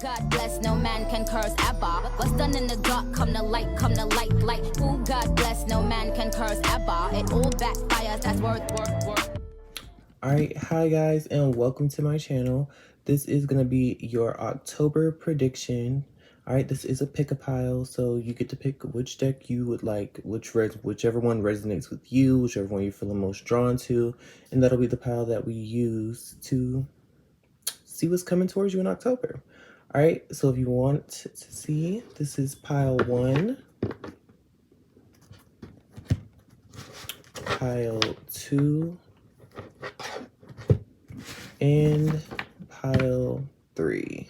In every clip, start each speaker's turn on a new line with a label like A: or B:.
A: God bless, no man can curse Abba. What's done in the dark, come the light, light. Who God bless, no man can curse Abba. It all backfires, that's worth.
B: Alright, hi guys, and welcome to my channel. This is going to be your October prediction. Alright, this is a pick-a-pile, so you get to pick which deck you would like, whichever one resonates with you, whichever one you're feeling most drawn to, and that'll be the pile that we use to see what's coming towards you in October. Alright, so if you want to see, this is pile 1, pile 2, and pile 3.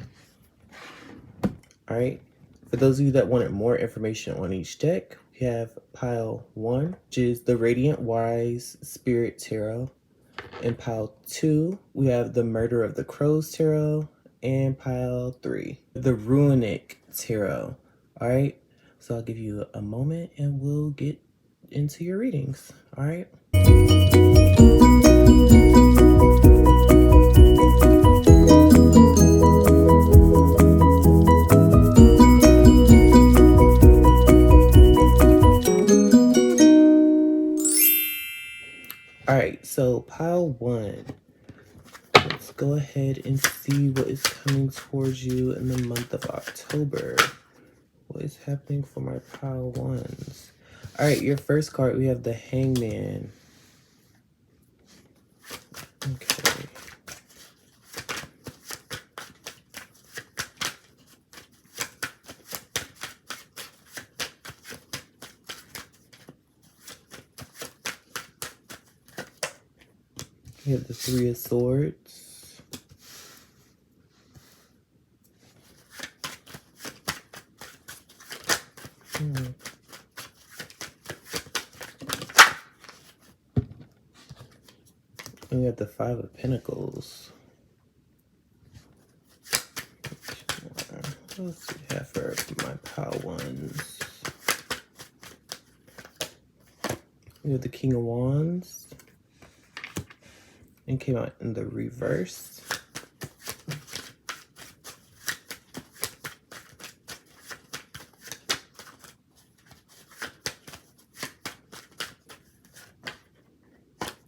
B: Alright, for those of you that wanted more information on each deck, we have pile 1, which is the Radiant Wise Spirit Tarot. In pile 2, we have the Murder of the Crows Tarot. And pile 3, the Runic Tarot. Alright, so I'll give you a moment and we'll get into your readings. Alright. Alright, so pile 1. Let's go ahead and see what is coming towards you in the month of October. What is happening for my pile 1s? Alright, your first card, we have the Hangman. Okay. We have the Three of Swords. And we have the Five of Pentacles. What else do we have for my pile 1s? We have the King of Wands. And came out in the reverse.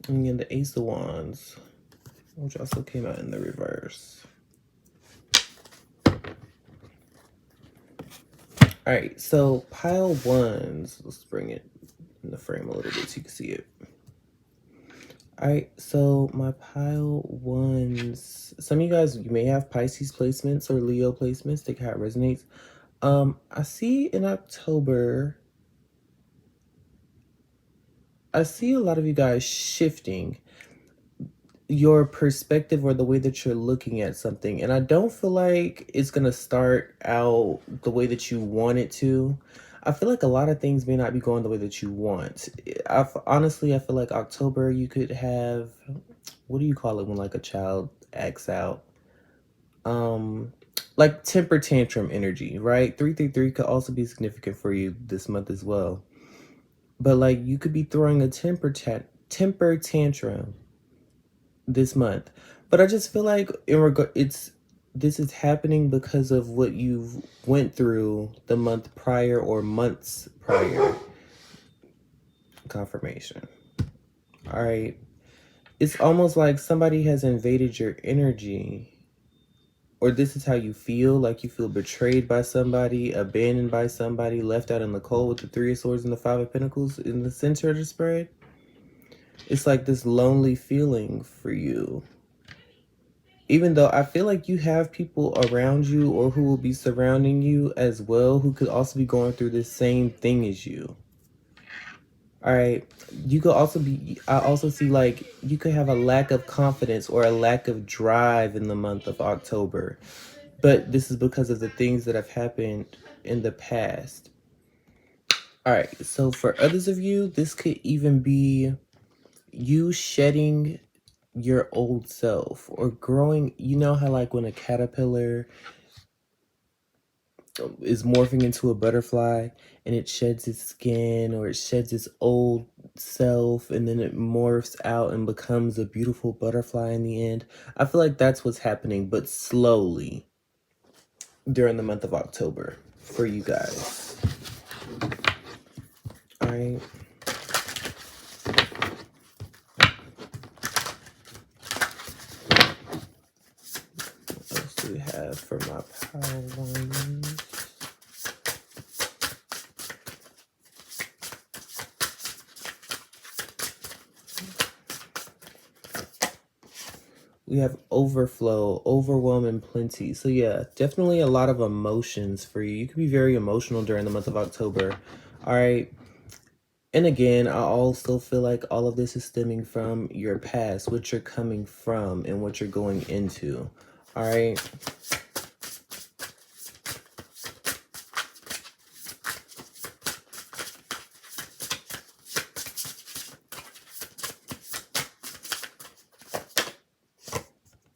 B: And then the Ace of Wands, which also came out in the reverse. Alright, so pile 1s, let's bring it in the frame a little bit so you can see it. Alright, so my pile 1s, some of you guys, you may have Pisces placements or Leo placements, take how it resonates. I see in October, I see a lot of you guys shifting your perspective or the way that you're looking at something. And I don't feel like it's going to start out the way that you want it to. I feel like a lot of things may not be going the way that you want. Honestly, I feel like October, you could have, what do you call it when like a child acts out? Like temper tantrum energy, right? 333 could also be significant for you this month as well. But like you could be throwing a temper tantrum this month. But I just feel like this is happening because of what you've went through the month prior or months prior. Confirmation. All right. It's almost like somebody has invaded your energy. Or this is how you feel, like you feel betrayed by somebody, abandoned by somebody, left out in the cold with the Three of Swords and the Five of Pentacles in the center of the spread. It's like this lonely feeling for you. Even though I feel like you have people around you or who will be surrounding you as well who could also be going through the same thing as you. All right. You could also be, I also see like you could have a lack of confidence or a lack of drive in the month of October. But this is because of the things that have happened in the past. All right. So for others of you, this could even be you shedding your old self or growing. You know how like when a caterpillar is morphing into a butterfly and it sheds its skin or it sheds its old self and then it morphs out and becomes a beautiful butterfly in the end. I feel like that's what's happening, but slowly. during the month of October for you guys. All right. What else do we have for my power ones? We have overflow, overwhelm, and plenty. So yeah, definitely a lot of emotions for you. You can be very emotional during the month of October. All right. And again, I also feel like all of this is stemming from your past, what you're coming from and what you're going into. All right.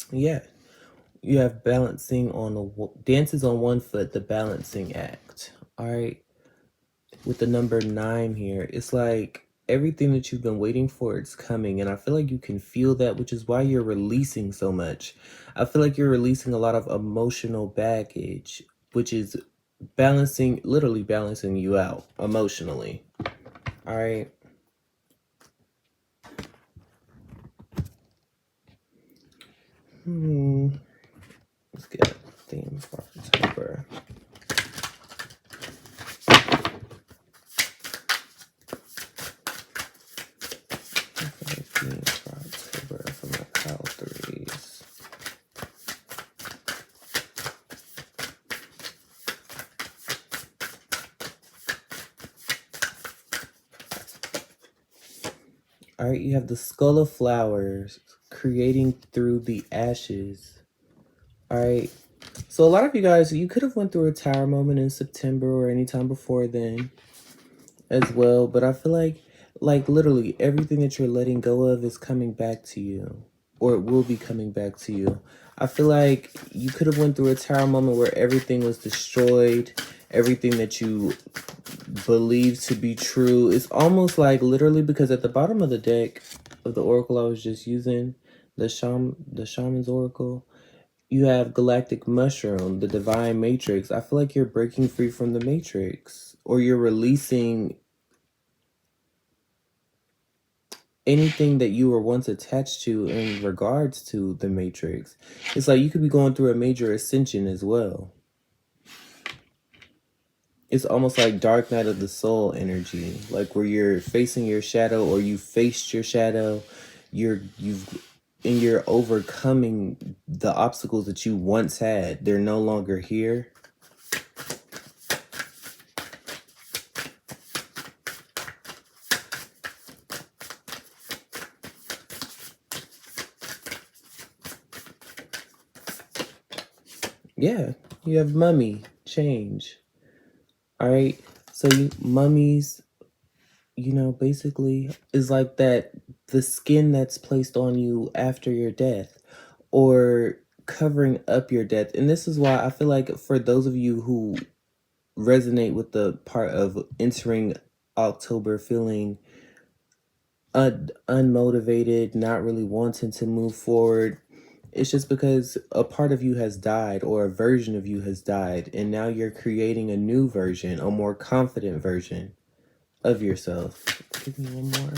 B: Yeah. You have balancing on the dances on one foot, the balancing act. All right. With the number 9 here, it's like everything that you've been waiting for, it's coming. And I feel like you can feel that, which is why you're releasing so much. I feel like you're releasing a lot of emotional baggage, which is balancing, literally balancing you out emotionally. All right. Let's get a theme for October. Theme for October for my pile threes. All right, you have the skull of flowers, creating through the ashes. All right. So a lot of you guys, you could have went through a tower moment in September or anytime before then as well. But I feel like literally everything that you're letting go of is coming back to you, or it will be coming back to you. I feel like you could have went through a tower moment where everything was destroyed, everything that you believe to be true. It's almost like literally, because at the bottom of the deck of the oracle I was just using, the shaman's oracle, you have galactic mushroom, the divine matrix. I feel like you're breaking free from the matrix, or you're releasing anything that you were once attached to in regards to the matrix. It's like you could be going through a major ascension as well. It's almost like Dark Night of the Soul energy, like where you're facing your shadow, or you faced your shadow. You're overcoming the obstacles that you once had. They're no longer here. Yeah, you have mummy change. All right, so mummies, basically is like that, the skin that's placed on you after your death, or covering up your death. And this is why I feel like for those of you who resonate with the part of entering October feeling unmotivated, not really wanting to move forward, it's just because a part of you has died, or a version of you has died, and now you're creating a new version, a more confident version of yourself. Give me one more.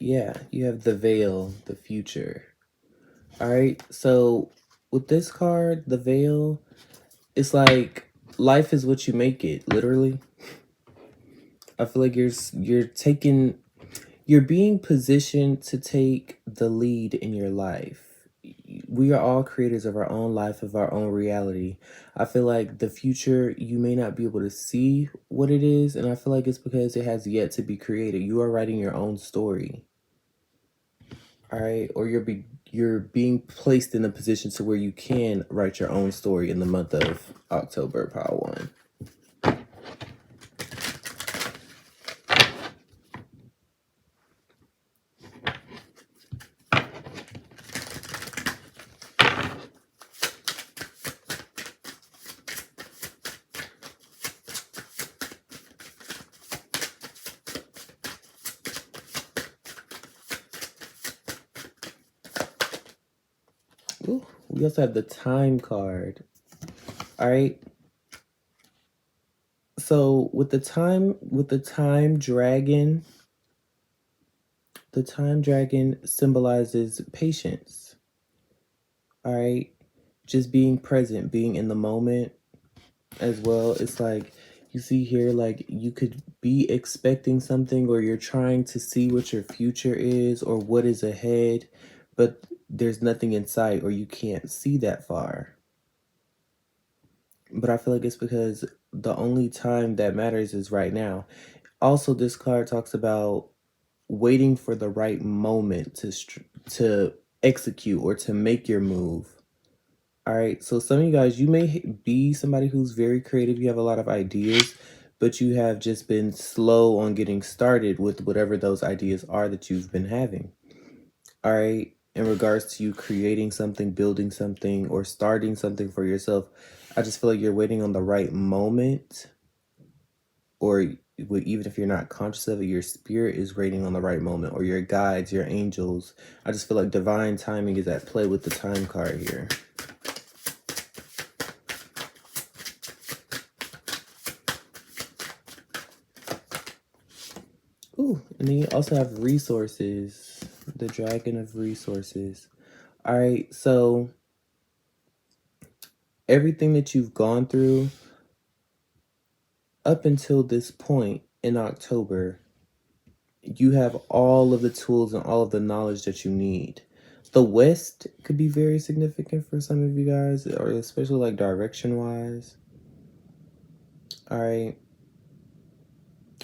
B: Yeah, you have the veil, the future. All right, so with this card, the veil, it's like life is what you make it, literally. I feel like you're being positioned to take the lead in your life. We are all creators of our own life, of our own reality. I feel like the future, you may not be able to see what it is, and I feel like it's because it has yet to be created. You are writing your own story. All right, or you're being placed in a position to where you can write your own story in the month of October, Power One. Ooh, we also have the time card. All right. So with the time dragon symbolizes patience. All right. Just being present, being in the moment as well. It's like you see here, like you could be expecting something, or you're trying to see what your future is or what is ahead, but there's nothing in sight, or you can't see that far. But I feel like it's because the only time that matters is right now. Also, this card talks about waiting for the right moment to execute or to make your move. All right. So some of you guys, you may be somebody who's very creative. You have a lot of ideas, but you have just been slow on getting started with whatever those ideas are that you've been having. All right. In regards to you creating something, building something, or starting something for yourself, I just feel like you're waiting on the right moment, or even if you're not conscious of it, your spirit is waiting on the right moment, or your guides, your angels. I just feel like divine timing is at play with the time card here. Ooh, and then you also have resources, the dragon of resources. All right, so everything that you've gone through up until this point in October, you have all of the tools and all of the knowledge that you need. The West could be very significant for some of you guys, or especially like direction wise. All right.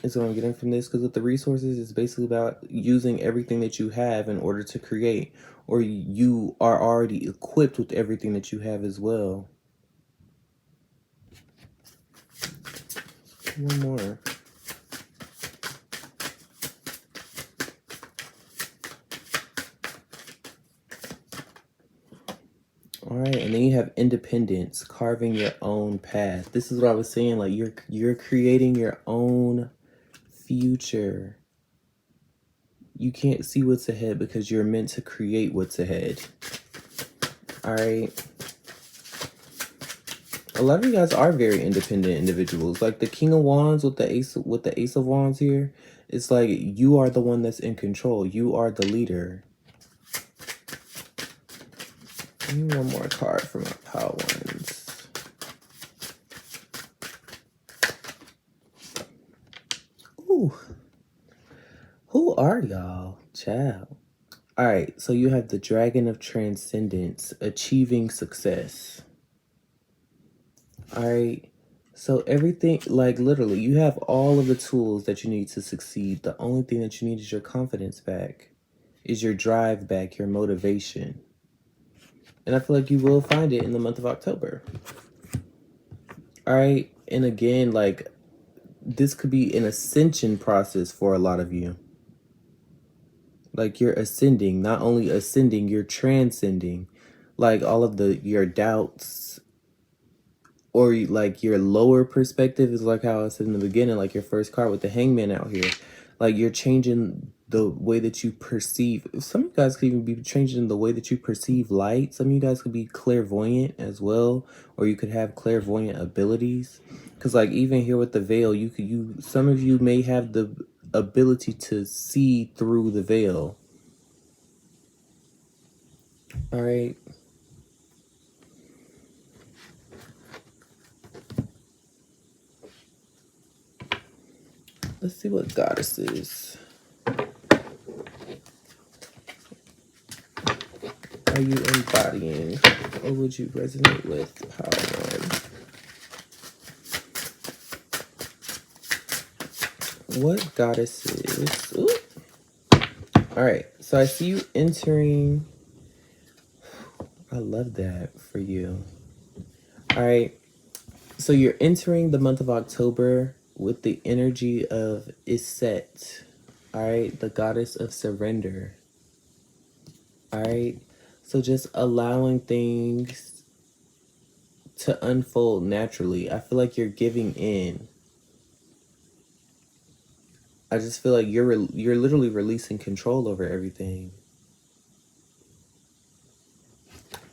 B: And so I'm getting from this, because with the resources, it's basically about using everything that you have in order to create, or you are already equipped with everything that you have as well. One more. All right, and then you have independence, carving your own path. This is what I was saying, like you're creating your own future. You can't see what's ahead because you're meant to create what's ahead. All right. A lot of you guys are very independent individuals. Like the King of Wands with the Ace of Wands here, it's like you are the one that's in control. You are the leader. Give me one more card for my power ones. Ooh. Who are y'all? Child. All right, so you have the Dragon of Transcendence, achieving success. All right, so everything, like literally, you have all of the tools that you need to succeed. The only thing that you need is your confidence back, is your drive back, your motivation. And I feel like you will find it in the month of October. All right, and again, like this could be an ascension process for a lot of you. Like you're ascending, not only ascending, you're transcending. Like all of your doubts, or like your lower perspective, is like how I said in the beginning, like your first card with the Hangman out here. Like you're changing the way that you perceive. Some of you guys could even be changing the way that you perceive light. Some of you guys could be clairvoyant as well, or you could have clairvoyant abilities. Because like even here with the veil, some of you may have the ability to see through the veil. All right. Let's see what goddesses are you embodying, or would you resonate with? Power one. What goddesses? Ooh. All right, so I see you entering. I love that for you. All right, so you're entering the month of October with the energy of Iset. All right, the goddess of surrender. All right, so just allowing things to unfold naturally. I feel like you're giving in. I just feel like you're literally releasing control over everything.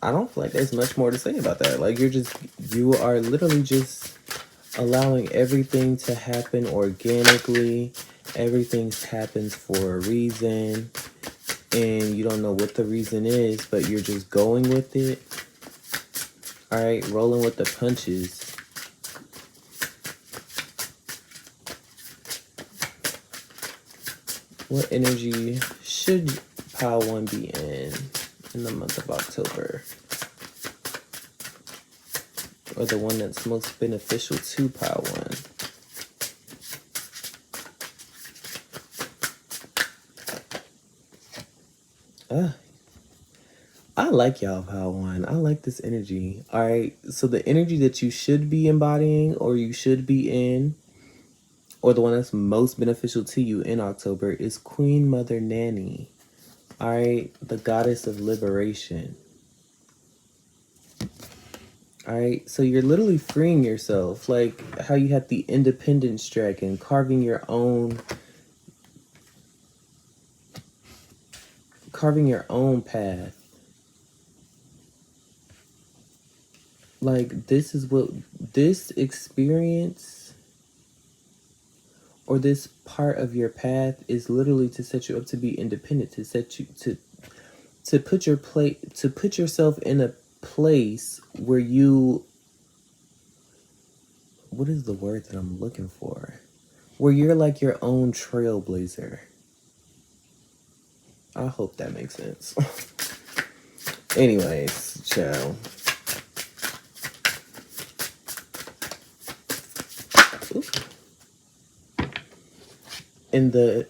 B: I don't feel like there's much more to say about that. Like, you are literally just allowing everything to happen organically. Everything happens for a reason, and you don't know what the reason is, but you're just going with it. All right, rolling with the punches. What energy should Pile 1 be in the month of October? Or the one that's most beneficial to Pile 1? I like y'all, Pile 1. I like this energy. All right, so the energy that you should be embodying or you should be in, or the one that's most beneficial to you in October, is Queen Mother Nanny. All right, the goddess of liberation. All right, so you're literally freeing yourself, like how you had the Independence Dragon, carving your own path. Like, this is what this experience or this part of your path is, literally to set you up to be independent, to set you to put yourself in a place where you, what is the word that I'm looking for? Where you're like your own trailblazer. I hope that makes sense. Anyways, ciao. And the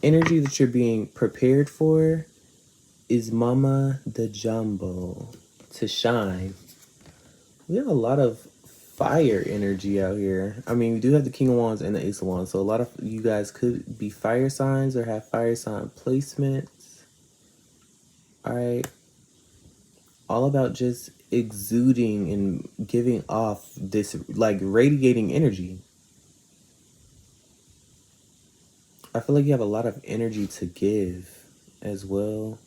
B: energy that you're being prepared for is Mama the Jumbo to shine. We have a lot of fire energy out here. I mean, we do have the King of Wands and the Ace of Wands, so a lot of you guys could be fire signs or have fire sign placements. All right. All about just exuding and giving off this, like, radiating energy. I feel like you have a lot of energy to give as well.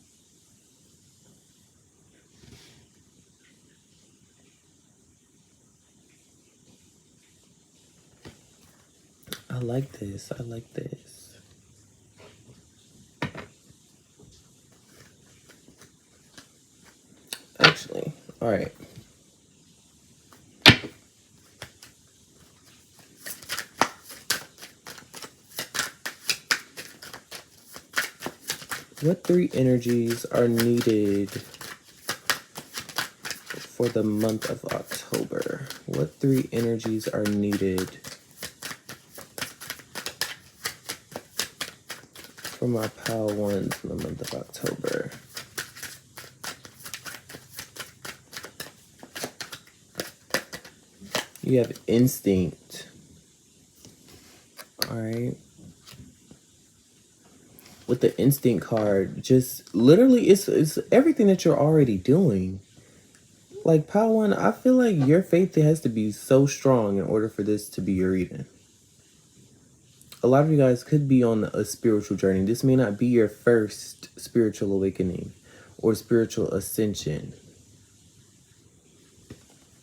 B: I like this. I like this. Actually, all right. What 3 energies are needed for the month of October? What 3 energies are needed for my Pile 1s in the month of October? You have instinct. All right. With the instinct card, just literally it's everything that you're already doing. Like, Pile 1, I feel like your faith has to be so strong in order for this to be your reading. A lot of you guys could be on a spiritual journey. This may not be your first spiritual awakening or spiritual ascension.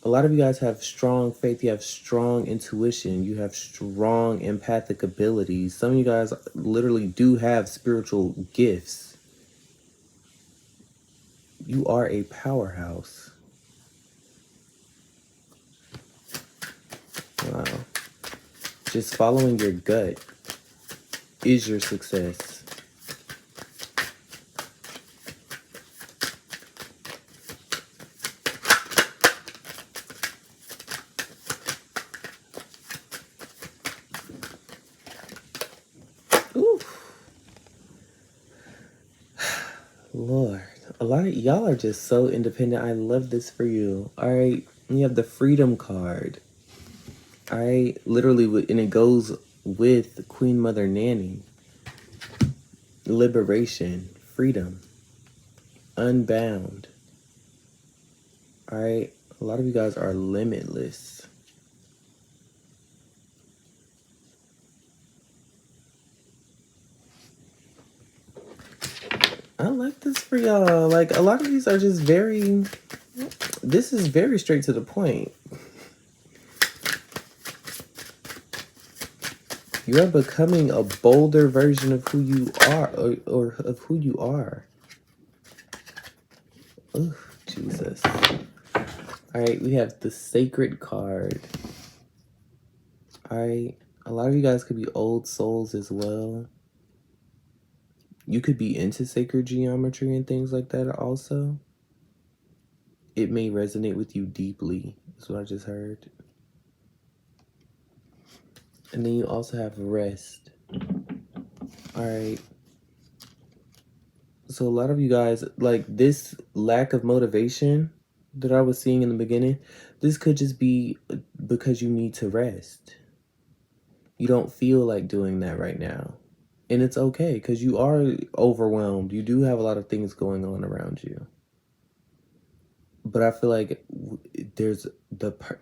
B: A lot of you guys have strong faith. You have strong intuition. You have strong empathic abilities. Some of you guys literally do have spiritual gifts. You are a powerhouse. Wow. Just following your gut is your success. Lord, a lot of y'all are just so independent. I love this for you. All right, you have the Freedom card. All right, literally, and it goes with Queen Mother Nanny. Liberation, freedom, unbound. All right, a lot of you guys are limitless. I like this for y'all. Like, a lot of these are just very... This is very straight to the point. You are becoming a bolder version of who you are, or of who you are. Oh, Jesus. All right, we have the Sacred card. All right, a lot of you guys could be old souls as well. You could be into sacred geometry and things like that also. It may resonate with you deeply, is what I just heard. And then you also have rest. All right. So a lot of you guys, like this lack of motivation that I was seeing in the beginning, this could just be because you need to rest. You don't feel like doing that right now. And it's okay because you are overwhelmed. You do have a lot of things going on around you. But I feel like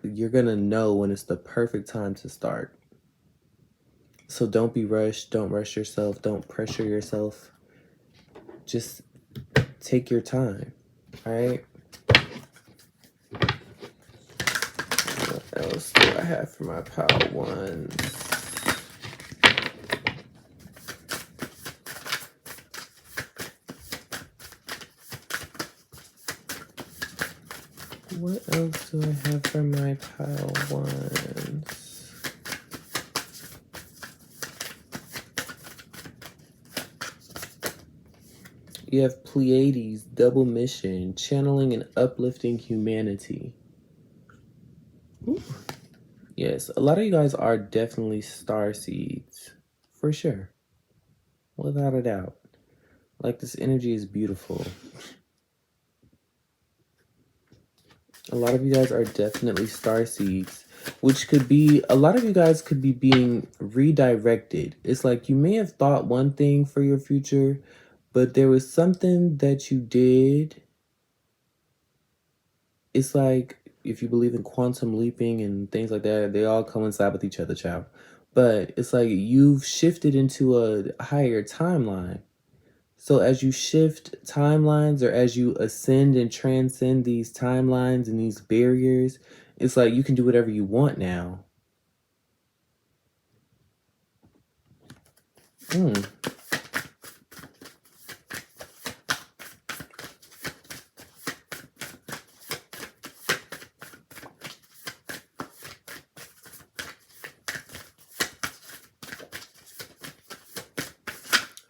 B: you're going to know when it's the perfect time to start. So don't be rushed. Don't rush yourself. Don't pressure yourself. Just take your time. All right? What else do I have for my pile ones? What else do I have for my pile ones? You have Pleiades, double mission, channeling and uplifting humanity. Ooh. Yes, a lot of you guys are definitely star seeds. For sure. Without a doubt. Like, this energy is beautiful. A lot of you guys are definitely star seeds, which could be, a lot of you guys could be being redirected. It's like you may have thought one thing for your future, but there was something that you did. It's like, if you believe in quantum leaping and things like that, they all coincide with each other, child. But it's like you've shifted into a higher timeline. So as you shift timelines, or as you ascend and transcend these timelines and these barriers, it's like you can do whatever you want now.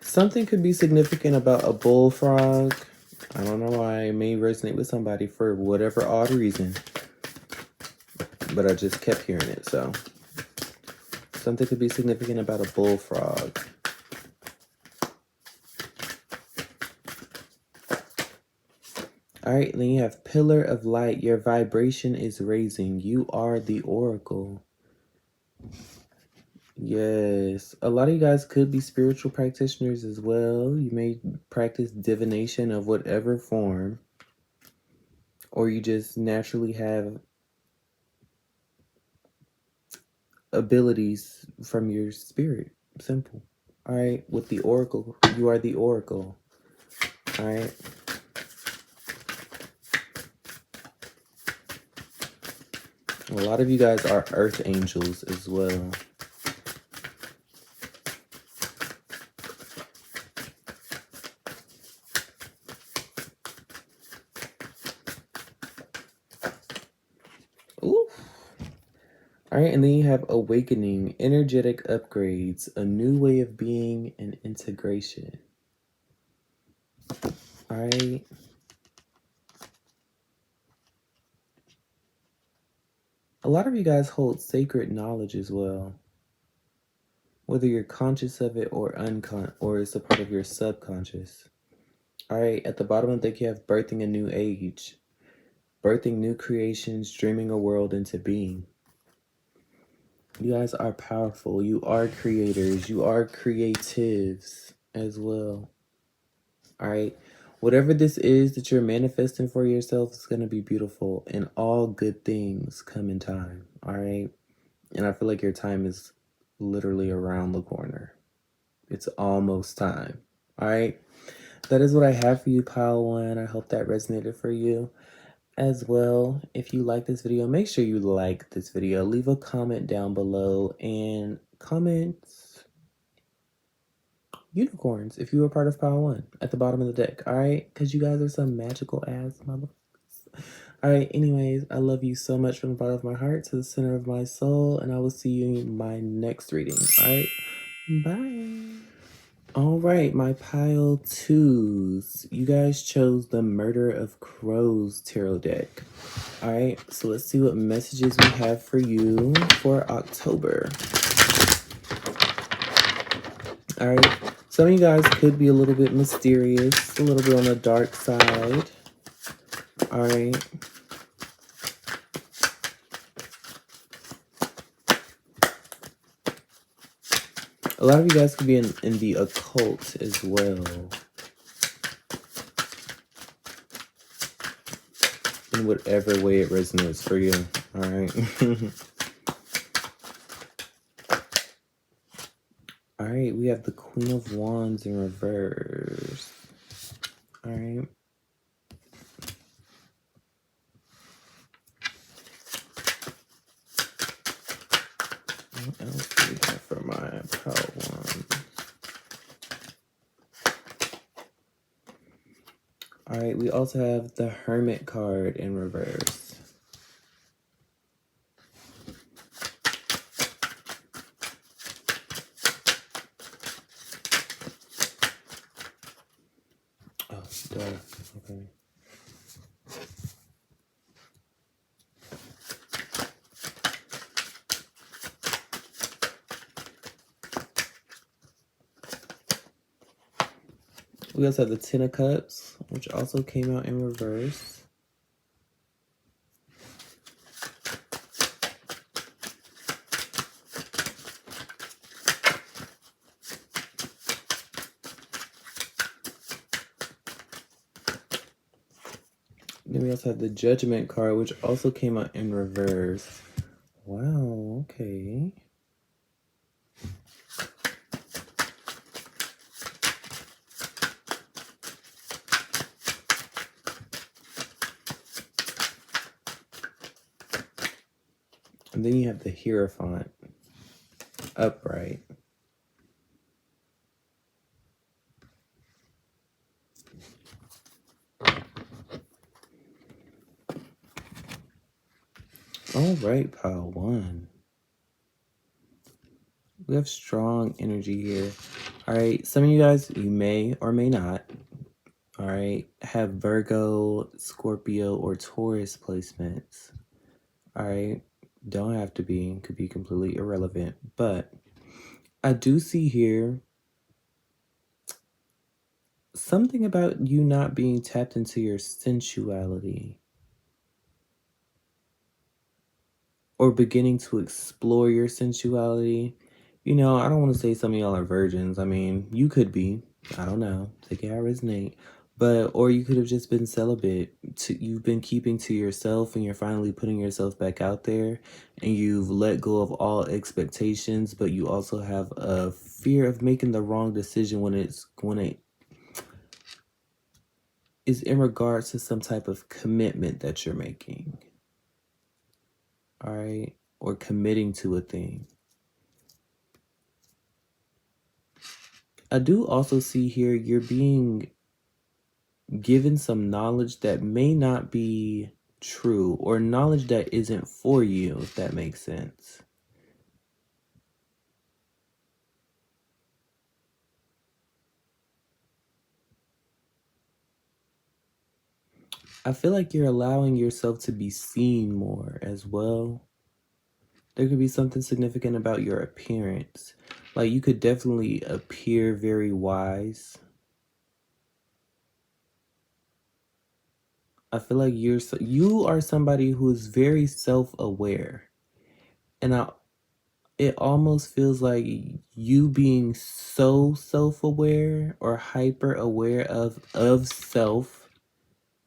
B: Something could be significant about a bullfrog. I don't know why. It may resonate with somebody for whatever odd reason. But I just kept hearing it, so. Something could be significant about a bullfrog. All right, then you have Pillar of Light. Your vibration is raising. You are the Oracle. Yes. A lot of you guys could be spiritual practitioners as well. You may practice divination of whatever form. Or you just naturally have abilities from your spirit. Simple. All right. With the Oracle, you are the Oracle. All right. A lot of you guys are earth angels as well. Ooh. All right, and then you have awakening, energetic upgrades, a new way of being, and integration. All right. A lot of you guys hold sacred knowledge as well. Whether you're conscious of it or or it's a part of your subconscious. All right, at the bottom of the deck, you have birthing a new age, birthing new creations, dreaming a world into being. You guys are powerful. You are creators. You are creatives as well. All right. Whatever this is that you're manifesting for yourself is going to be beautiful, and all good things come in time. All right. And I feel like your time is literally around the corner. It's almost time. All right. That is what I have for you, pile one. I hope that resonated for you as well. If you like this video, make sure you like this video. Leave a comment down below and comment unicorns if you were part of pile one at the bottom of the deck. All right, because you guys are some magical ass motherfuckers. All right, anyways, I love you so much from the bottom of my heart to the center of my soul, and I will see you in my next reading. All right, bye. All right, my pile twos. You guys chose the Murder of Crows tarot deck. All right, so let's see what messages we have for you for October. All right, some of you guys could be a little bit mysterious, a little bit on the dark side. All right. A lot of you guys could be in the occult as well. In whatever way it resonates for you. All right. All right, we have the Queen of Wands in reverse. All right. What else do we have for my pile one? All right, we also have the Hermit card in reverse. Oh, duh. Okay. We also have the Ten of Cups, which also came out in reverse. Then we also have the Judgment card, which also came out in reverse. Wow, okay. And then you have the Hierophant upright. All right, pile one. We have strong energy here. All right, some of you guys, you may or may not, all right, have Virgo, Scorpio, or Taurus placements. All right, don't have to be, could be completely irrelevant. But I do see here something about you not being tapped into your sensuality or beginning to explore your sensuality. You know, I don't want to say some of y'all are virgins. I mean, you could be. I don't know. Take it how it resonate. But, or you could have just been celibate. You've been keeping to yourself and you're finally putting yourself back out there and you've let go of all expectations, but you also have a fear of making the wrong decision when it is in regards to some type of commitment that you're making. All right? Or committing to a thing. I do also see here you're being given some knowledge that may not be true or knowledge that isn't for you, if that makes sense. I feel like you're allowing yourself to be seen more as well. There could be something significant about your appearance. Like you could definitely appear very wise. I feel like you are somebody who is very self-aware. And it almost feels like you being so self-aware or hyper-aware of self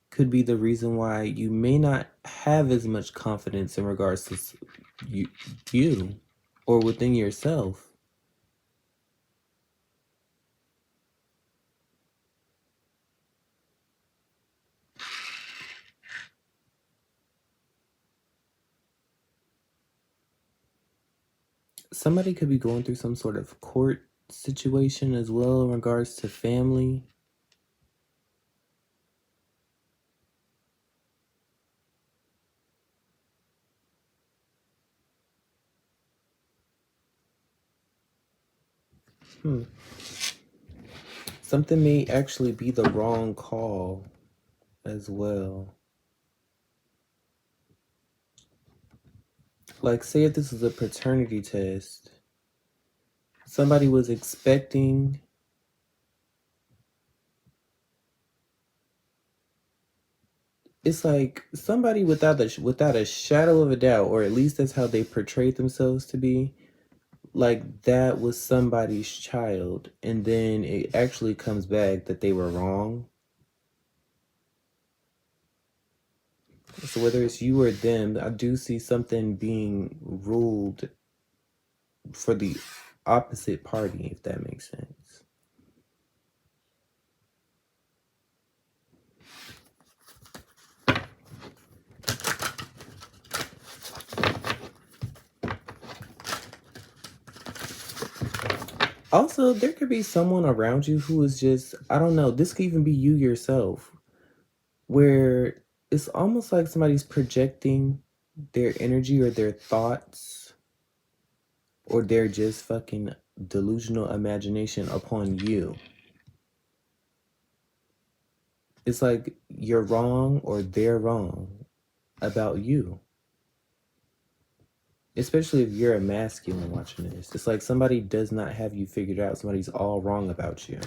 B: could be the reason why you may not have as much confidence in regards to you or within yourself. Somebody could be going through some sort of court situation as well in regards to family. Something may actually be the wrong call as well. Like, say if this is a paternity test, somebody was expecting. It's like somebody without a shadow of a doubt, or at least that's how they portrayed themselves to be. Like that was somebody's child, and then it actually comes back that they were wrong. So whether it's you or them, I do see something being ruled for the opposite party, if that makes sense. Also, there could be someone around you who is just, I don't know, this could even be you yourself, where it's almost like somebody's projecting their energy or their thoughts or their just fucking delusional imagination upon you. It's like you're wrong or they're wrong about you. Especially if you're a masculine watching this. It's like somebody does not have you figured out. Somebody's all wrong about you.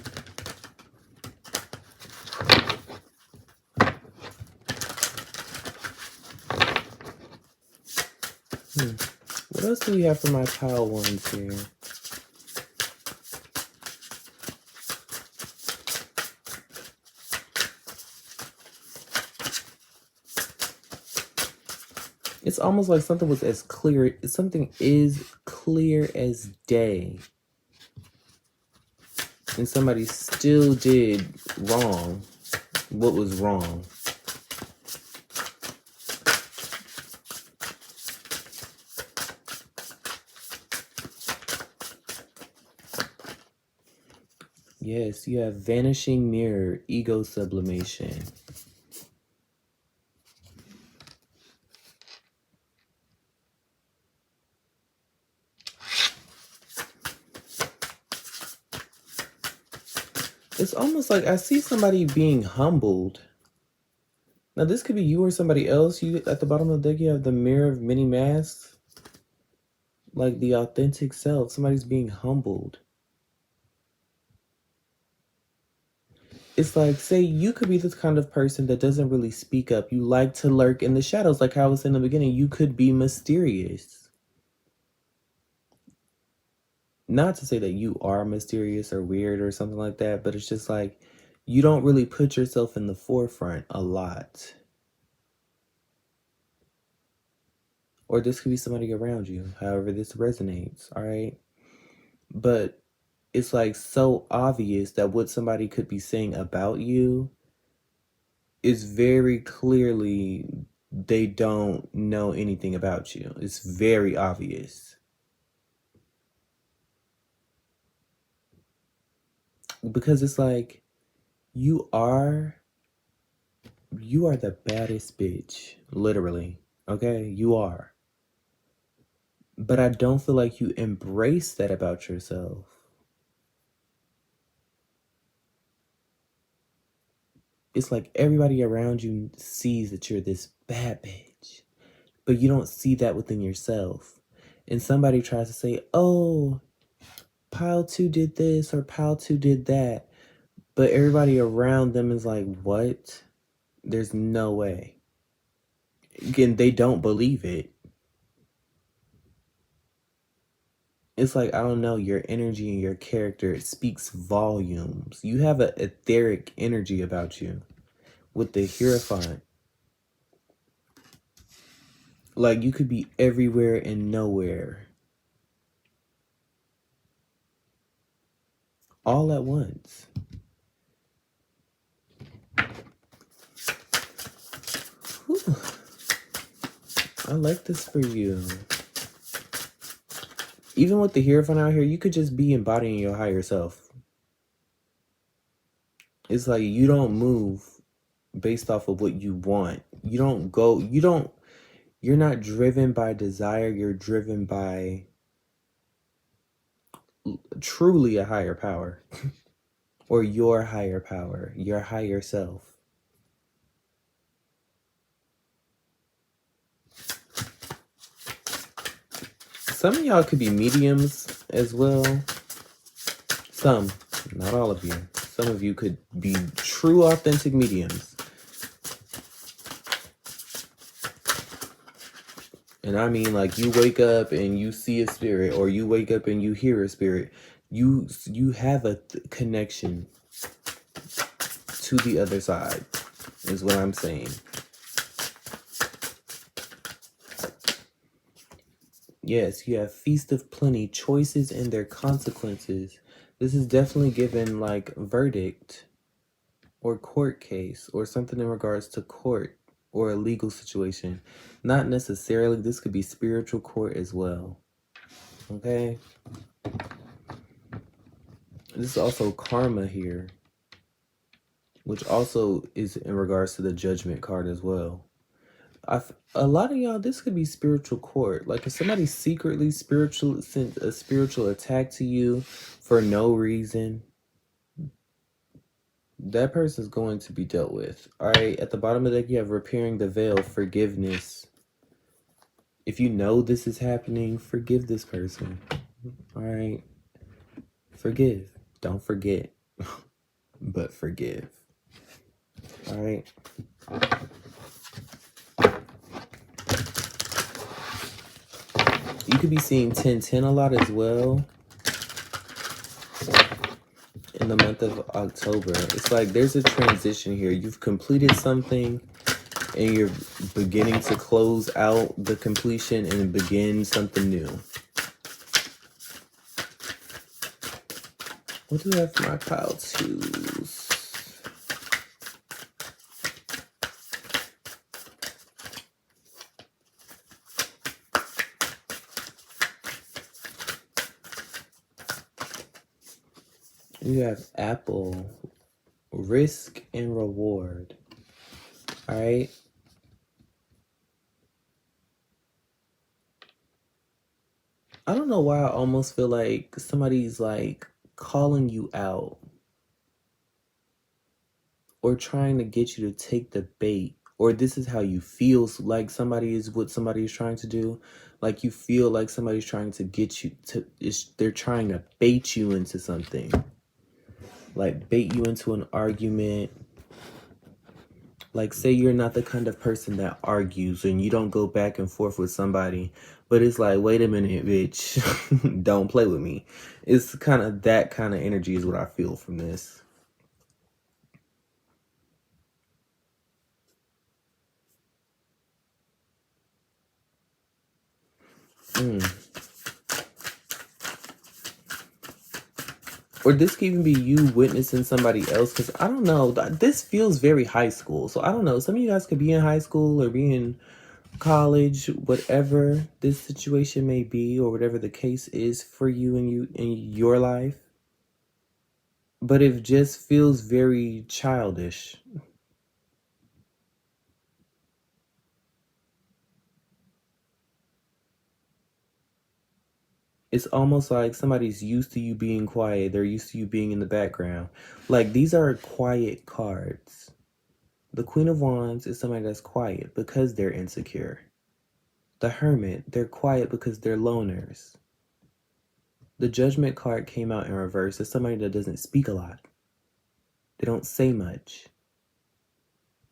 B: What else do we have for my pile ones here? It's almost like something was as clear. Something is clear as day. And somebody still did wrong what was wrong. Yes, you have vanishing mirror, ego sublimation. It's almost like I see somebody being humbled. Now this could be you or somebody else. You at the bottom of the deck, you have the mirror of many masks. Like the authentic self. Somebody's being humbled. It's like, say you could be this kind of person that doesn't really speak up. You like to lurk in the shadows. Like how I was in the beginning, you could be mysterious. Not to say that you are mysterious or weird or something like that, but it's just like you don't really put yourself in the forefront a lot. Or this could be somebody around you, however this resonates, all right? But it's like so obvious that what somebody could be saying about you is very clearly they don't know anything about you. It's very obvious. Because it's like you are the baddest bitch, literally. Okay? You are. But I don't feel like you embrace that about yourself. It's like everybody around you sees that you're this bad bitch, but you don't see that within yourself. And somebody tries to say, oh, pile 2 did this or pile 2 did that. But everybody around them is like, what? There's no way. Again, they don't believe it. It's like, I don't know, your energy and your character, it speaks volumes. You have an etheric energy about you with the Hierophant. Like, you could be everywhere and nowhere. All at once. Whew. I like this for you. Even with the Hierophant out here, you could just be embodying your higher self. It's like you don't move based off of what you want. You're not driven by desire. You're driven by truly a higher power or your higher power, your higher self. Some of y'all could be mediums as well. Some, not all of you. Some of you could be true, authentic mediums. And I mean, like, you wake up and you see a spirit, or you wake up and you hear a spirit. You have a connection to the other side, is what I'm saying. Yes, you have feast of plenty, choices and their consequences. This is definitely given like verdict or court case or something in regards to court or a legal situation. Not necessarily. This could be spiritual court as well. Okay. This is also karma here, which also is in regards to the judgment card as well. A lot of y'all, this could be spiritual court. Like if somebody secretly sent a spiritual attack to you for no reason, that person's going to be dealt with. All right. At the bottom of the deck, you have repairing the veil, forgiveness. If you know this is happening, forgive this person. All right. Forgive. Don't forget, but forgive. All right. You could be seeing 1010 a lot as well in the month of October. It's like there's a transition here. You've completed something and you're beginning to close out the completion and begin something new. What do I have for my pile twos? You have apple, risk and reward. All right. I don't know why I almost feel like somebody's like calling you out or trying to get you to take the bait, or this is how you feel like what somebody is trying to do. Like you feel like somebody's trying to get you to, they're trying to bait you into something. Like bait you into an argument. Like say you're not the kind of person that argues and you don't go back and forth with somebody, but it's like, wait a minute, bitch, don't play with me. It's kind of that kind of energy is what I feel from this. Or this could even be you witnessing somebody else, because I don't know, this feels very high school. So I don't know, some of you guys could be in high school or be in college, whatever this situation may be, or whatever the case is for you in your life. But it just feels very childish. It's almost like somebody's used to you being quiet. They're used to you being in the background. Like, these are quiet cards. The Queen of Wands is somebody that's quiet because they're insecure. The Hermit, they're quiet because they're loners. The Judgment card came out in reverse. It's somebody that doesn't speak a lot. They don't say much.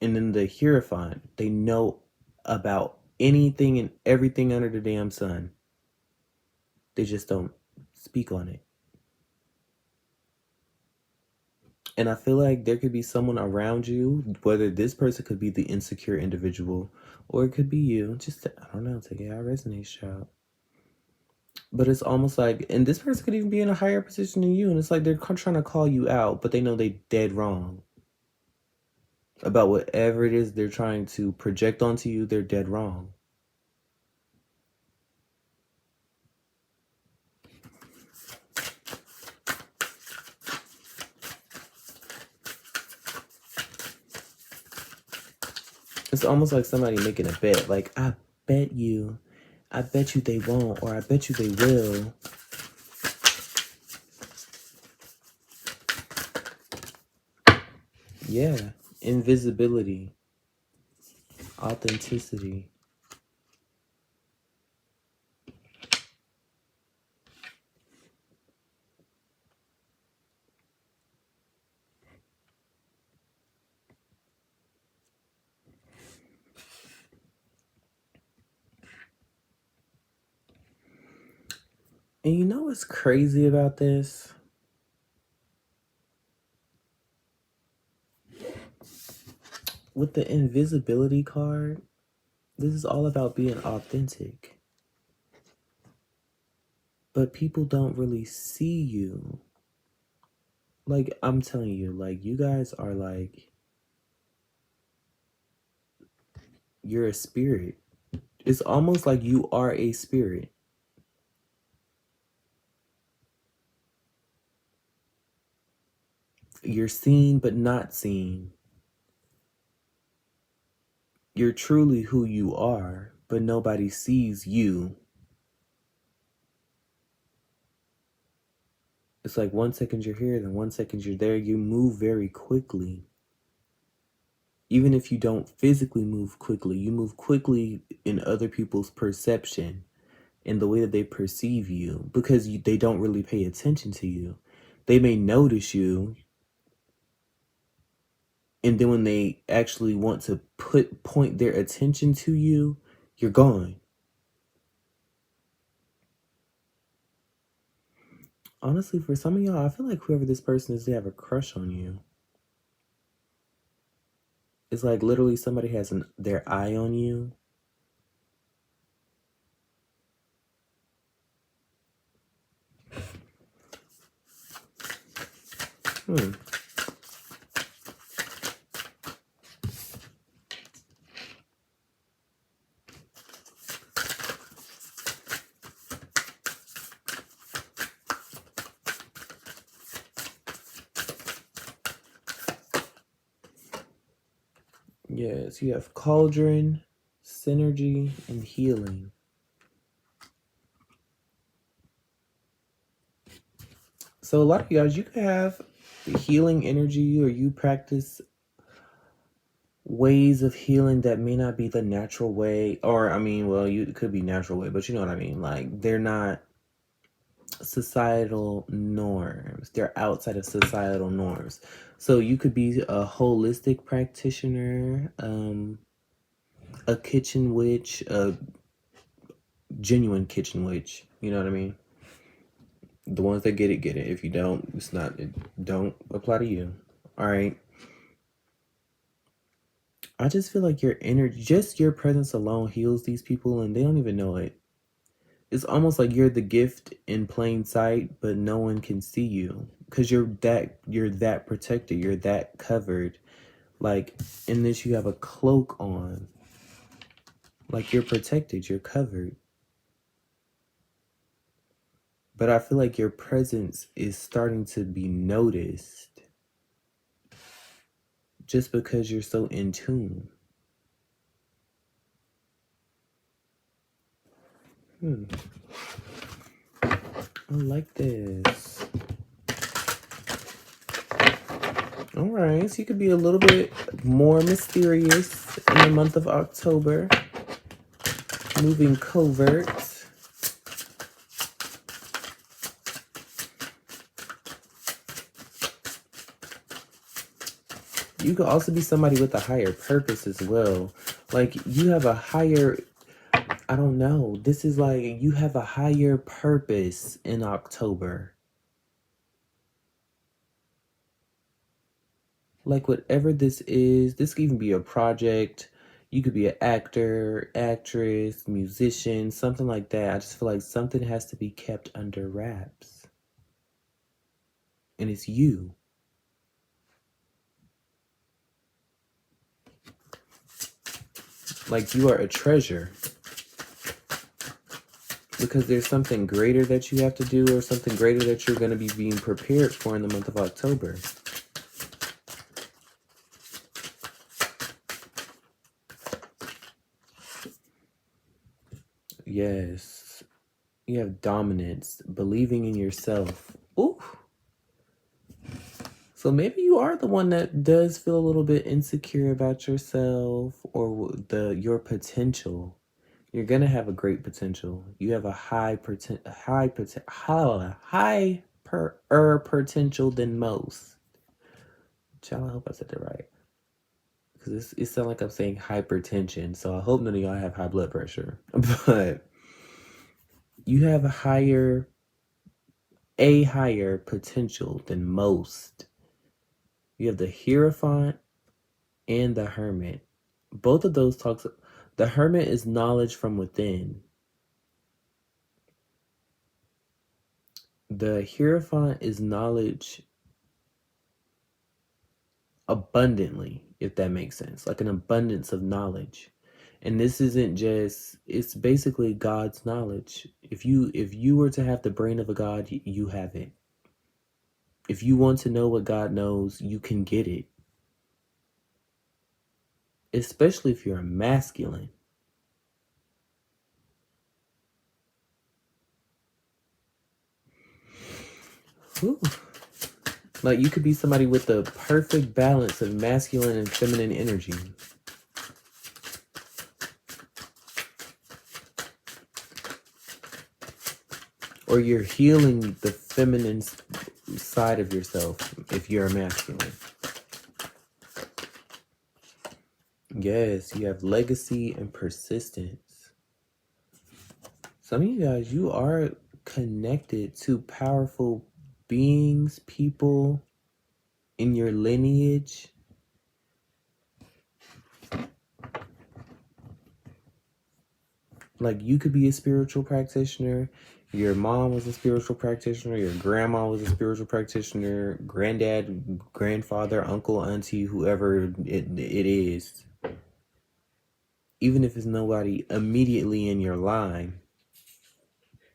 B: And then the Hierophant, they know about anything and everything under the damn sun. They just don't speak on it. And I feel like there could be someone around you, whether this person could be the insecure individual or it could be you. Just, I don't know, take it how it resonates, child. But it's almost like, and this person could even be in a higher position than you. And it's like they're trying to call you out, but they know they dead wrong. About whatever it is they're trying to project onto you, they're dead wrong. It's almost like somebody making a bet. Like, I bet you they won't, or I bet you they will. Yeah. Invisibility. Authenticity. And you know what's crazy about this? With the invisibility card, this is all about being authentic. But people don't really see you. Like, I'm telling you, like, you guys are like, you're a spirit. It's almost like you are a spirit. You're seen but not seen. You're truly who you are, but nobody sees you. It's like 1 second you're here, then 1 second you're there. You move very quickly. Even if you don't physically move quickly, you move quickly in other people's perception, in the way that they perceive you, because they don't really pay attention to you. They may notice you, and then when they actually want to point their attention to you, you're gone. Honestly, for some of y'all, I feel like whoever this person is, they have a crush on you. It's like literally somebody has their eye on you. Yes, you have cauldron, synergy, and healing. So a lot of y'all, you could have the healing energy, or you practice ways of healing that may not be the natural way, or I mean, well, it could be natural way, but you know what I mean. Like, they're not societal norms. They're outside of societal norms. So you could be a holistic practitioner, a kitchen witch, a genuine kitchen witch. You know what I mean? The ones that get it, get it. If you don't, don't apply to you. All right. I just feel like your energy, just your presence alone heals these people, and they don't even know it. It's almost like you're the gift in plain sight, but no one can see you because you're that protected, you're that covered. Like, in this, you have a cloak on. Like, you're protected, you're covered. But I feel like your presence is starting to be noticed just because you're so in tune. I like this. All right, so you could be a little bit more mysterious in the month of October. Moving covert. You could also be somebody with a higher purpose as well. Like, you have a higher, I don't know. This is like you have a higher purpose in October. Like, whatever this is, this could even be a project. You could be an actor, actress, musician, something like that. I just feel like something has to be kept under wraps. And it's you. Like, you are a treasure. Because there's something greater that you have to do, or something greater that you're going to be being prepared for in the month of October. Yes. You have dominance, believing in yourself. Ooh. So maybe you are the one that does feel a little bit insecure about yourself or your potential. You're gonna have a great potential. You have a higher potential than most. Child, I hope I said that right. Because it sounds like I'm saying hypertension. So I hope none of y'all have high blood pressure. But you have a higher potential than most. You have the Hierophant and the Hermit. Both of those talks. The Hermit is knowledge from within. The Hierophant is knowledge abundantly, if that makes sense, like an abundance of knowledge. And this isn't just, it's basically God's knowledge. If you were to have the brain of a god, you have it. If you want to know what God knows, you can get it. Especially if you're a masculine. Ooh. Like you could be somebody with the perfect balance of masculine and feminine energy. Or you're healing the feminine side of yourself if you're a masculine. Yes, you have legacy and persistence. Some of you guys, you are connected to powerful beings, people in your lineage. Like you could be a spiritual practitioner. Your mom was a spiritual practitioner. Your grandma was a spiritual practitioner. Granddad, grandfather, uncle, auntie, whoever it is. Even if it's nobody immediately in your line,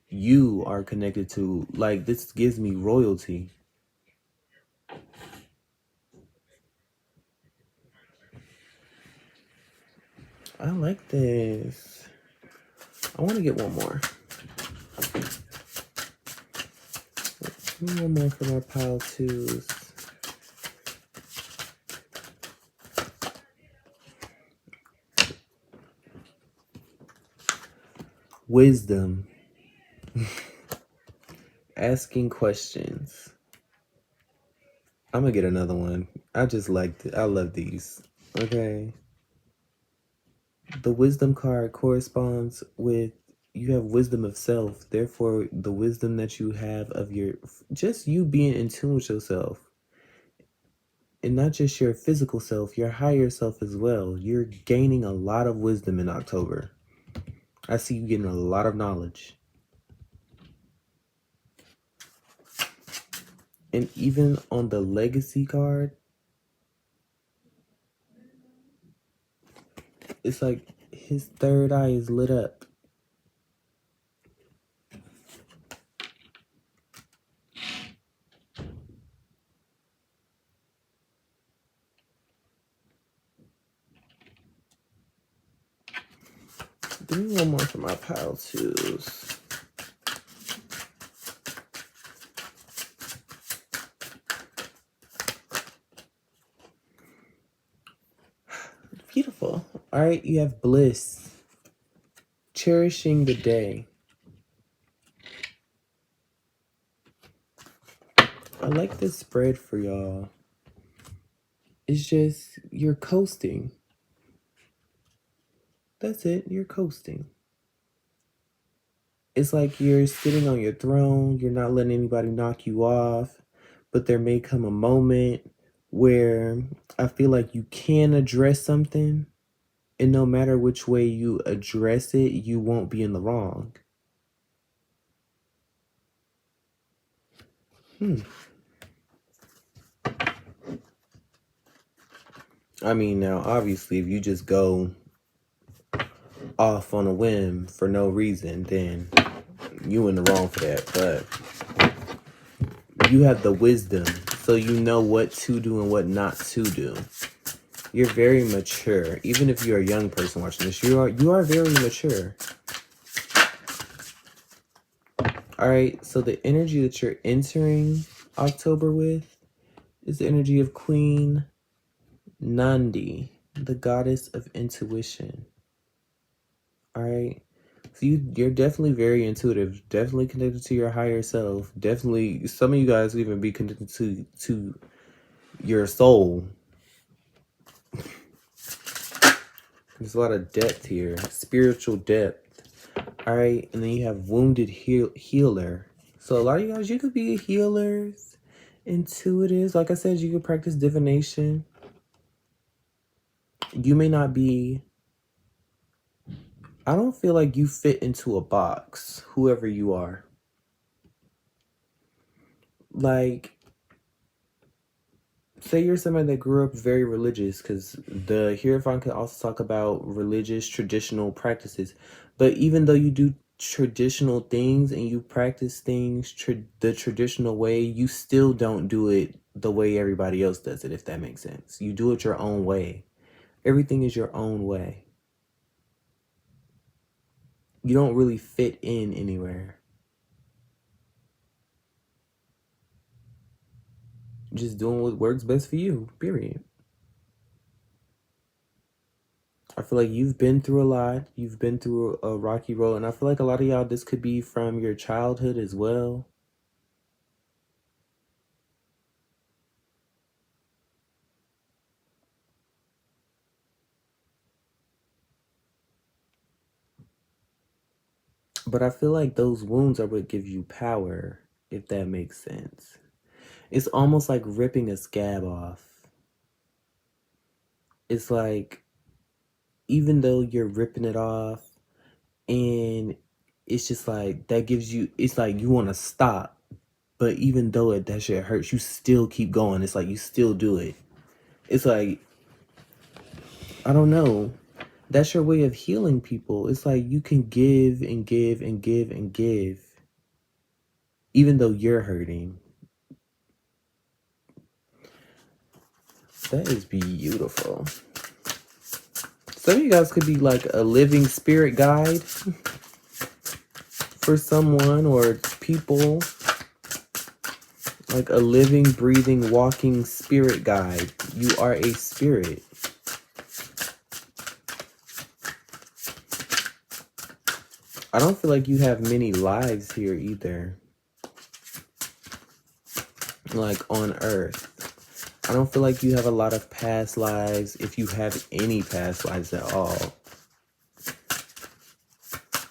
B: you are connected to, like, this gives me royalty. I like this. I want to get one more. One more from our pile twos. Wisdom. Asking questions. I'm gonna get another one. I just liked it. I love these. Okay. The wisdom card corresponds with, you have wisdom of self. Therefore, the wisdom that you have of just you being in tune with yourself. And not just your physical self, your higher self as well. You're gaining a lot of wisdom in October. I see you getting a lot of knowledge. And even on the legacy card, it's like his third eye is lit up. Give me one more for my pile twos. Beautiful. All right, you have bliss. Cherishing the day. I like this spread for y'all. It's just, you're coasting. That's it, you're coasting. It's like you're sitting on your throne, you're not letting anybody knock you off, but there may come a moment where I feel like you can address something, and no matter which way you address it, you won't be in the wrong. I mean, now, obviously, if you just go off on a whim for no reason, then you in the wrong for that. But you have the wisdom, so you know what to do and what not to do. You're very mature. Even if you're a young person watching this, you are very mature. All right, so the energy that you're entering October with is the energy of Queen Nandi, the goddess of intuition. All right. So you're definitely very intuitive, definitely connected to your higher self. Definitely, some of you guys will even be connected to your soul. There's a lot of depth here, spiritual depth. All right, and then you have wounded healer. So a lot of you guys, you could be healers, intuitives. Like I said, you could practice divination. You may not be. I don't feel like you fit into a box, whoever you are. Like, say you're somebody that grew up very religious, because the Hierophant can also talk about religious traditional practices. But even though you do traditional things and you practice things the traditional way, you still don't do it the way everybody else does it, if that makes sense. You do it your own way. Everything is your own way. You don't really fit in anywhere. Just doing what works best for you, period. I feel like you've been through a lot. You've been through a rocky road. And I feel like a lot of y'all, this could be from your childhood as well. But I feel like those wounds are what give you power, if that makes sense. It's almost like ripping a scab off. It's like, even though you're ripping it off, and it's just like, that gives you, it's like you want to stop. But even though that shit hurts, you still keep going. It's like you still do it. It's like, I don't know. That's your way of healing people. It's like you can give and give and give and give, even though you're hurting. That is beautiful. Some of you guys could be like a living spirit guide for someone or people. Like a living, breathing, walking spirit guide. You are a spirit. I don't feel like you have many lives here either. Like on Earth. I don't feel like you have a lot of past lives, if you have any past lives at all.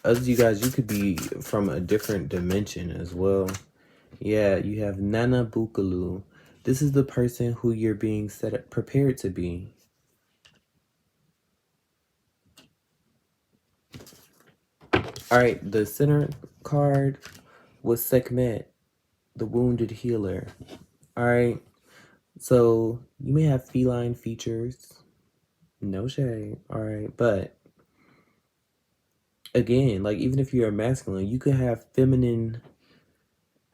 B: Other you guys, you could be from a different dimension as well. Yeah, you have Nana Bukalu. This is the person who you're being prepared to be. All right, the center card was Sekhmet, the wounded healer. All right, so you may have feline features. No shade. All right, but again, like even if you're a masculine, you could have feminine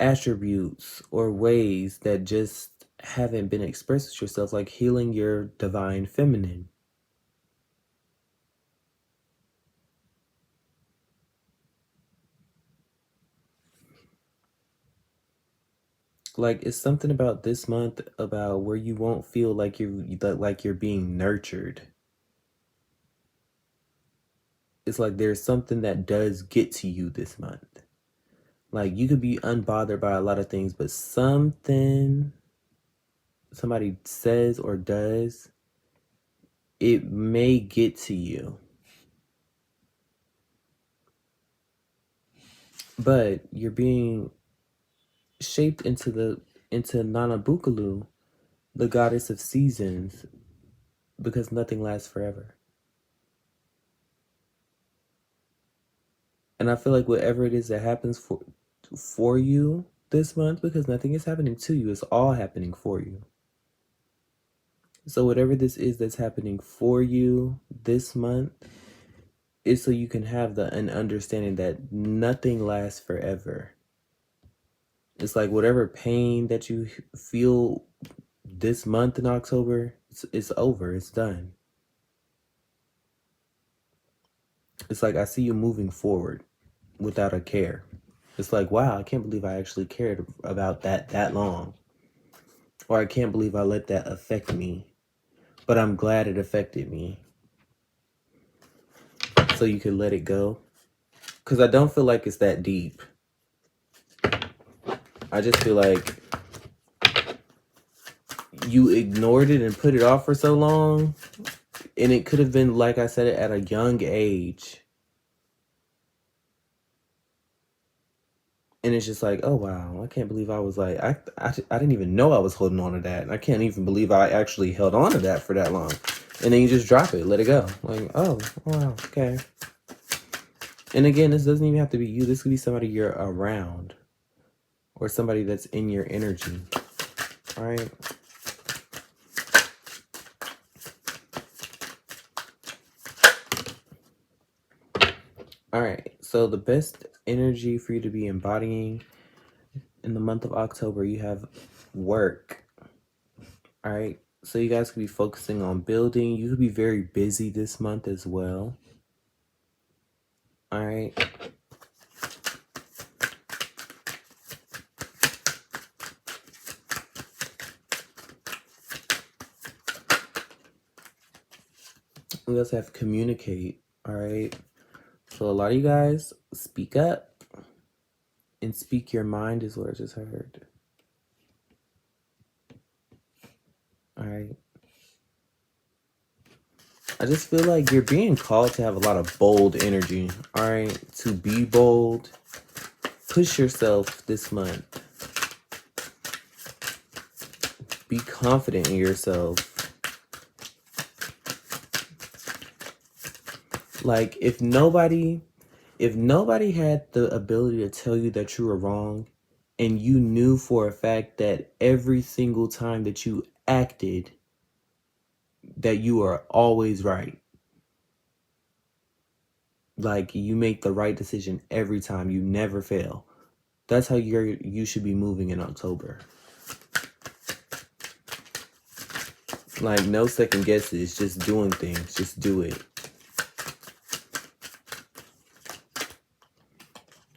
B: attributes or ways that just haven't been expressed with yourself, like healing your divine feminine. Like it's something about this month about where you won't feel like you're being nurtured. It's like there's something that does get to you this month. Like you could be unbothered by a lot of things, but something somebody says or does, it may get to you. But you're being shaped into Nana Bukalu, the goddess of seasons, because nothing lasts forever. And I feel like whatever it is that happens for you this month, because nothing is happening to you, it's all happening for you. So whatever this is that's happening for you this month is so you can have an understanding that nothing lasts forever. It's like whatever pain that you feel this month in October, it's over, it's done. It's like I see you moving forward without a care. It's like, wow, I can't believe I actually cared about that long. Or I can't believe I let that affect me. But I'm glad it affected me. So you can let it go. Because I don't feel like it's that deep. I just feel like you ignored it and put it off for so long. And it could have been, like I said, at a young age. And it's just like, oh, wow, I can't believe I was like, I didn't even know I was holding on to that. I can't even believe I actually held on to that for that long. And then you just drop it, let it go. Like, oh, wow, okay. And again, this doesn't even have to be you. This could be somebody you're around or somebody that's in your energy. All right. All right. So the best energy for you to be embodying in the month of October, you have work. All right. So you guys could be focusing on building. You could be very busy this month as well. All right. We also have communicate. All right. So a lot of you guys speak up and speak your mind is what I just heard. All right. I just feel like you're being called to have a lot of bold energy. All right. To be bold. Push yourself this month. Be confident in yourself. Like if nobody had the ability to tell you that you were wrong and you knew for a fact that every single time that you acted that you are always right. Like you make the right decision every time, you never fail. That's how you should be moving in October. Like no second guesses, just doing things, just do it.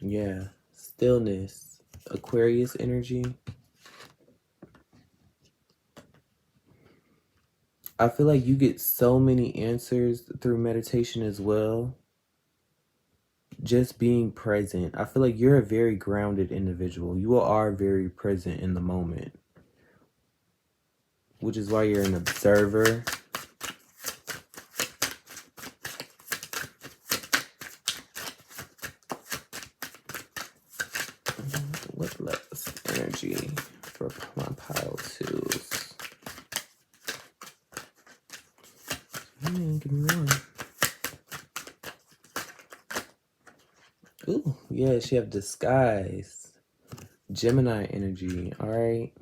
B: Yeah, stillness, Aquarius energy. I feel like you get so many answers through meditation as well. Just being present. I feel like you're a very grounded individual. You are very present in the moment, which is why you're an observer. What less energy for my pile twos? Give me one. Ooh, yeah, she have disguise. Gemini energy, all right.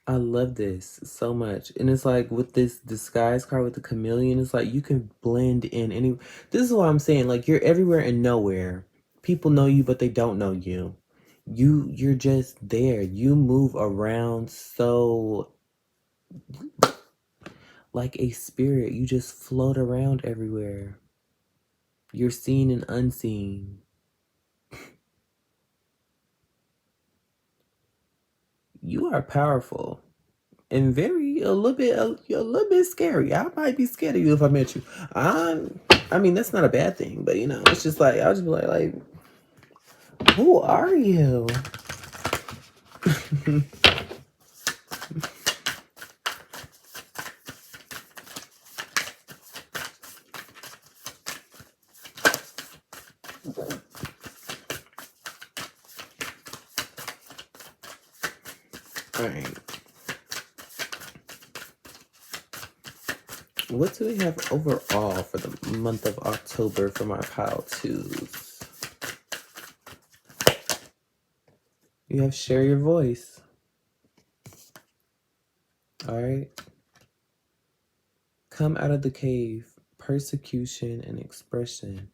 B: I love this so much. And it's like with this disguise card with the chameleon, it's like you can blend in any. This is what I'm saying. Like you're everywhere and nowhere. People know you, but they don't know you. You're just there. You move around so like a spirit. You just float around everywhere. You're seen and unseen. You are powerful and very a little bit scary. I might be scared of you if I met you. I mean that's not a bad thing, but you know, it's just like I'll just be like who are you? All right. What do we have overall for the month of October for my pile twos? You have share your voice. All right. Come out of the cave. Persecution and expression.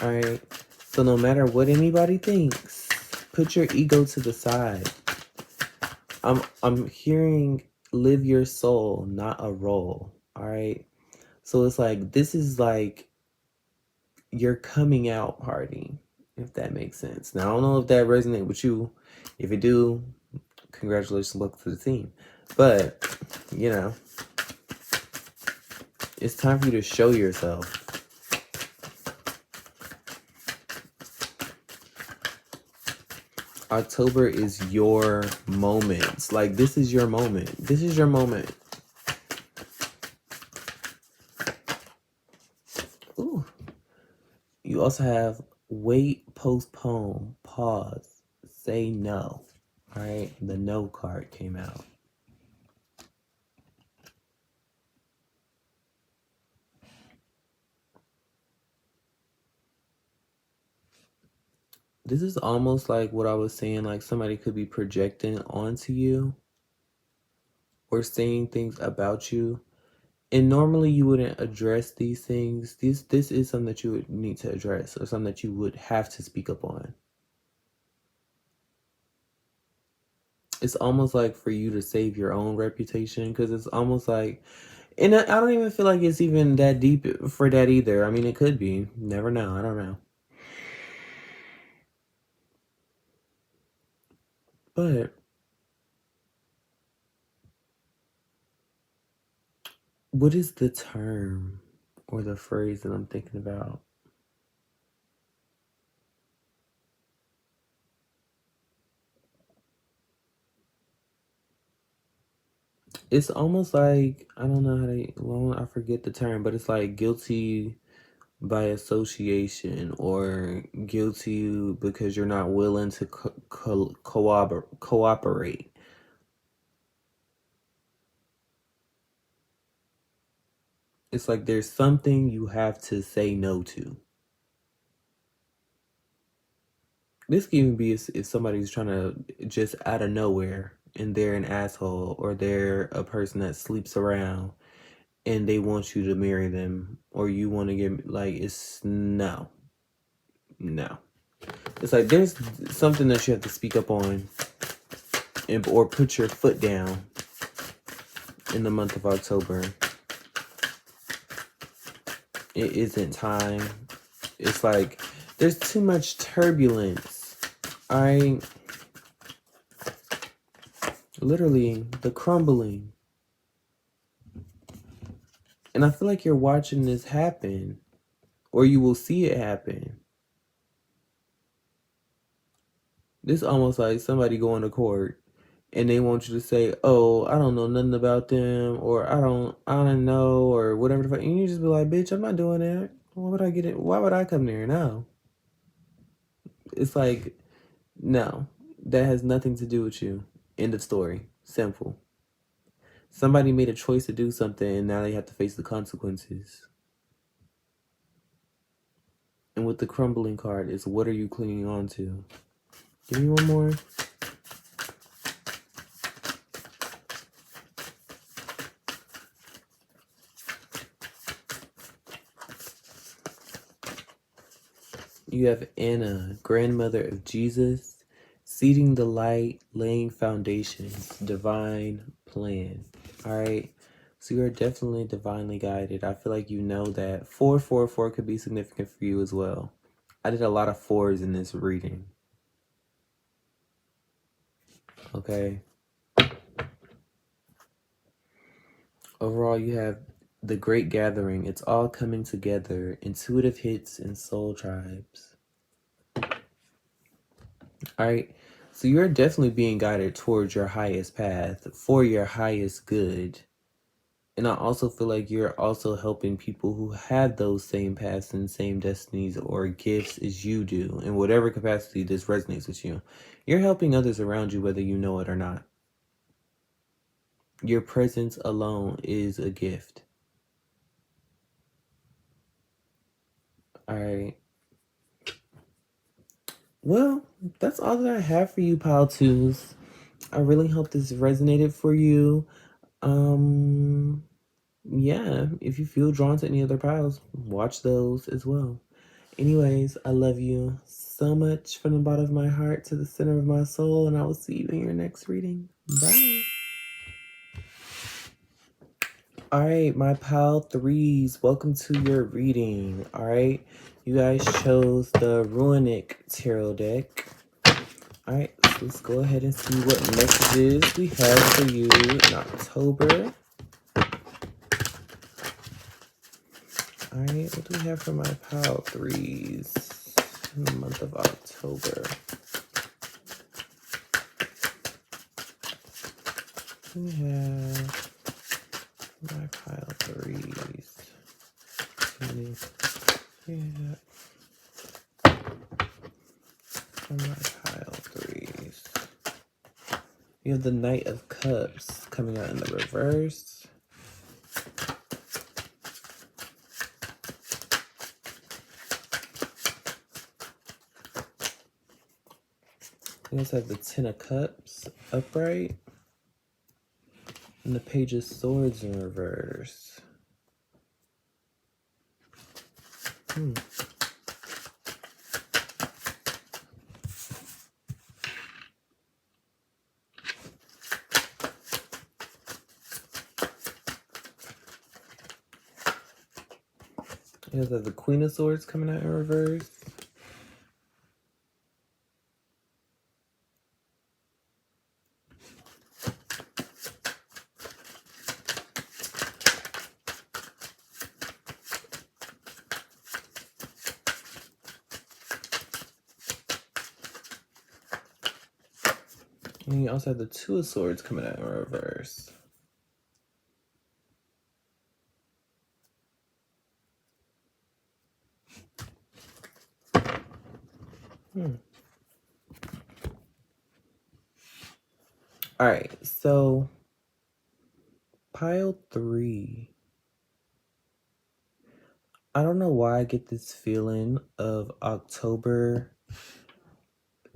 B: All right. So no matter what anybody thinks, put your ego to the side. I'm hearing live your soul, not a role. All right. So it's like, this is like your coming out party, if that makes sense. Now, I don't know if that resonates with you. If it do, congratulations, welcome to the team. But, you know, it's time for you to show yourself. October is your moment. Like, this is your moment. This is your moment. Ooh. You also have wait, postpone, pause, say no. All right, the no card came out. This is almost like what I was saying, like somebody could be projecting onto you or saying things about you. And normally you wouldn't address these things. This is something that you would need to address, or something that you would have to speak up on. It's almost like for you to save your own reputation, because it's almost like, and I don't even feel like it's even that deep for that either. I mean, it could be. Never know. I don't know. But what is the term or the phrase that I'm thinking about? It's almost like, I don't know how to, well, I forget the term, but it's like guilty by association, or guilty because you're not willing to cooperate. It's like there's something you have to say no to. This can even be if somebody's trying to just out of nowhere and they're an asshole, or they're a person that sleeps around and they want you to marry them, or you want to get, like, it's no. It's like there's something that you have to speak up on, or put your foot down in the month of October. It isn't time. It's like there's too much turbulence. Literally, the crumbling. And I feel like you're watching this happen, or you will see it happen. This almost like somebody going to court and they want you to say, "Oh, I don't know nothing about them," or I don't know," or whatever the fuck. And you just be like, "Bitch, I'm not doing that. Why would I get it? Why would I come there now?" It's like, no, that has nothing to do with you. End of story. Simple. Somebody made a choice to do something, and now they have to face the consequences. And with the crumbling card, it's what are you clinging on to? Give me one more. You have Anna, grandmother of Jesus, seeding the light, laying foundations, divine plan. All right. So you're definitely divinely guided. I feel like you know that 444 could be significant for you as well. I did a lot of fours in this reading. Okay. Overall, you have the Great Gathering. It's all coming together. Intuitive hits and soul tribes. All right. So you're definitely being guided towards your highest path for your highest good. And I also feel like you're also helping people who have those same paths and same destinies or gifts as you do, in whatever capacity this resonates with you. You're helping others around you, whether you know it or not. Your presence alone is a gift. All right. Well, that's all that I have for you, Pile Twos. I really hope this resonated for you. Yeah, if you feel drawn to any other piles, watch those as well. Anyways, I love you so much from the bottom of my heart to the center of my soul, and I will see you in your next reading. Bye. All right, my pile threes, welcome to your reading. All right, you guys chose the Runic Tarot deck. All right, so let's go ahead and see what messages we have for you in October. All right, what do we have for my pile threes in the month of October? We have my pile threes. Yeah. For my pile threes. You have the Knight of Cups coming out in the reverse. You also have the Ten of Cups upright. And the Page of Swords in reverse. You also have the Queen of Swords coming out in reverse. And you also have the Two of Swords coming out in reverse. All right, so pile three. I don't know why I get this feeling of October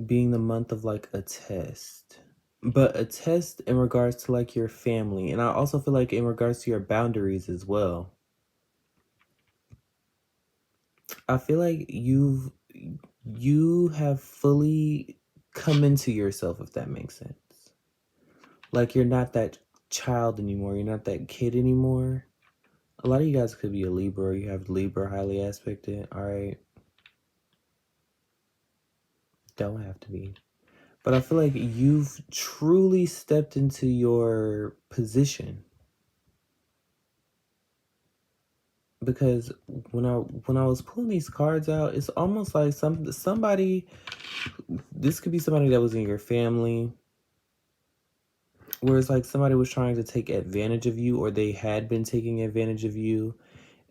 B: being the month of like a test, but a test in regards to like your family. And I also feel like in regards to your boundaries as well. I feel like you have fully come into yourself, if that makes sense. Like you're not that child anymore. You're not that kid anymore. A lot of you guys could be a Libra. You have Libra highly aspected. All right. Don't have to be. But I feel like you've truly stepped into your position. Because when I was pulling these cards out, it's almost like somebody, this could be somebody that was in your family, where it's like somebody was trying to take advantage of you, or they had been taking advantage of you.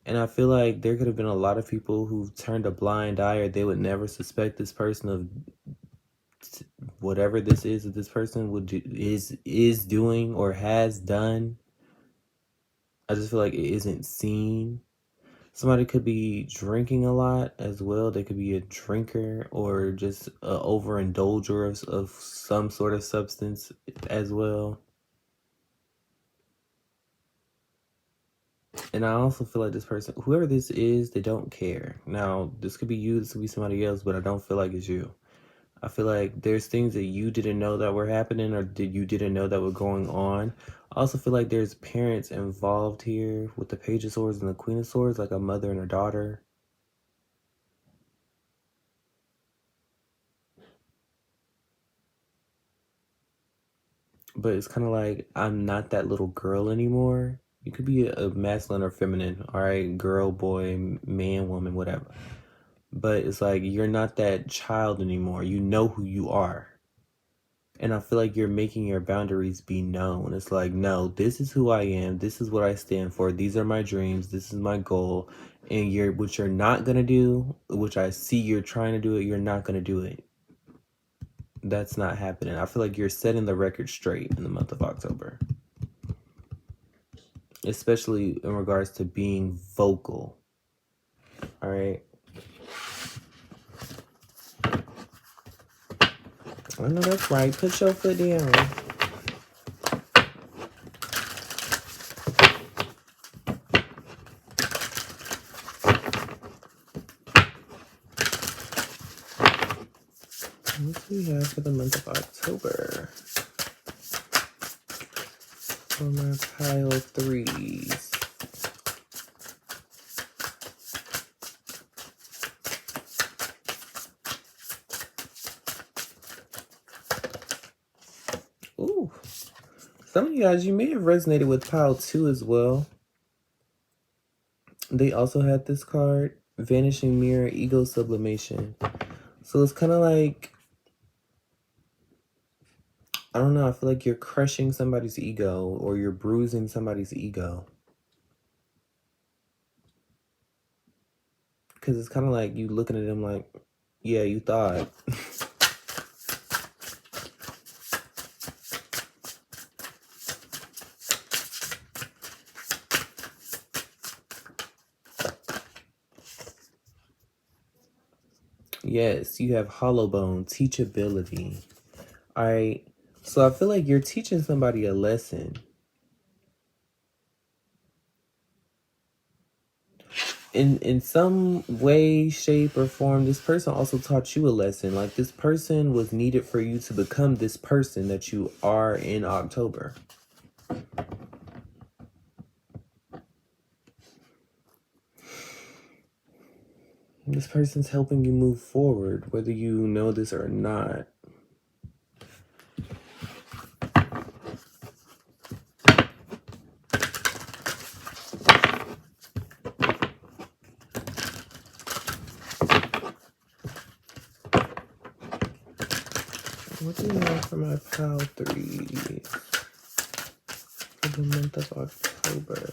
B: And I feel like there could have been a lot of people who turned a blind eye, or they would never suspect this person of whatever this is that this person would do, is doing or has done. I just feel like it isn't seen. Somebody could be drinking a lot as well. They could be a drinker or just an overindulger of some sort of substance as well. And I also feel like this person, whoever this is, they don't care. Now, this could be you, this could be somebody else, but I don't feel like it's you. I feel like there's things that you didn't know that were happening, or you didn't know that were going on. I also feel like there's parents involved here with the Page of Swords and the Queen of Swords, like a mother and a daughter. But it's kind of like, I'm not that little girl anymore. You could be a masculine or feminine, all right? Girl, boy, man, woman, whatever. But it's like, you're not that child anymore. You know who you are. And I feel like you're making your boundaries be known. It's like, no, this is who I am. This is what I stand for. These are my dreams. This is my goal. And what you're not going to do, which I see you're trying to do it, you're not going to do it. That's not happening. I feel like you're setting the record straight in the month of October. Especially in regards to being vocal. All right. I know that's right. Put your foot down. What do we have for the month of October? For my pile threes. Some of you guys, you may have resonated with pile 2 as well. They also had this card, Vanishing Mirror, Ego Sublimation. So it's kind of like, I don't know, I feel like you're crushing somebody's ego or you're bruising somebody's ego. Because it's kind of like you looking at them like, yeah, you thought. Yes, you have hollow bone, teachability. All right. So I feel like you're teaching somebody a lesson. In some way, shape, or form, this person also taught you a lesson. Like this person was needed for you to become this person that you are in October. This person's helping you move forward, whether you know this or not. What do you want for my pile 3 for the month of October?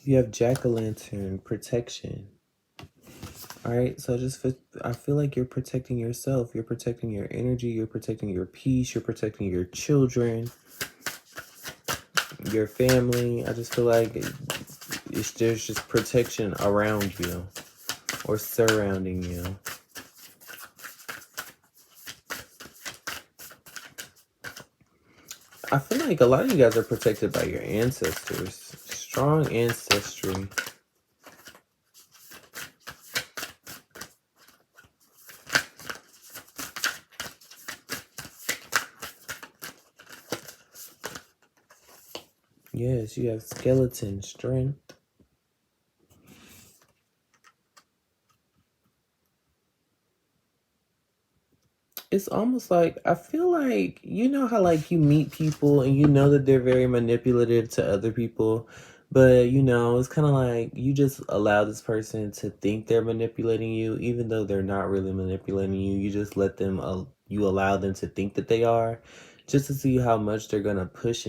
B: You have jack-o'-lantern, protection. All right, so I feel like you're protecting yourself. You're protecting your energy. You're protecting your peace. You're protecting your children, your family. I just feel like there's just protection around you or surrounding you. I feel like a lot of you guys are protected by your ancestors. Strong ancestry. Yes, you have skeleton strength. It's almost like, I feel like, you know how like you meet people and you know that they're very manipulative to other people, but you know, it's kind of like you just allow this person to think they're manipulating you, even though they're not really manipulating you. You just let them, you allow them to think that they are, just to see how much they're gonna push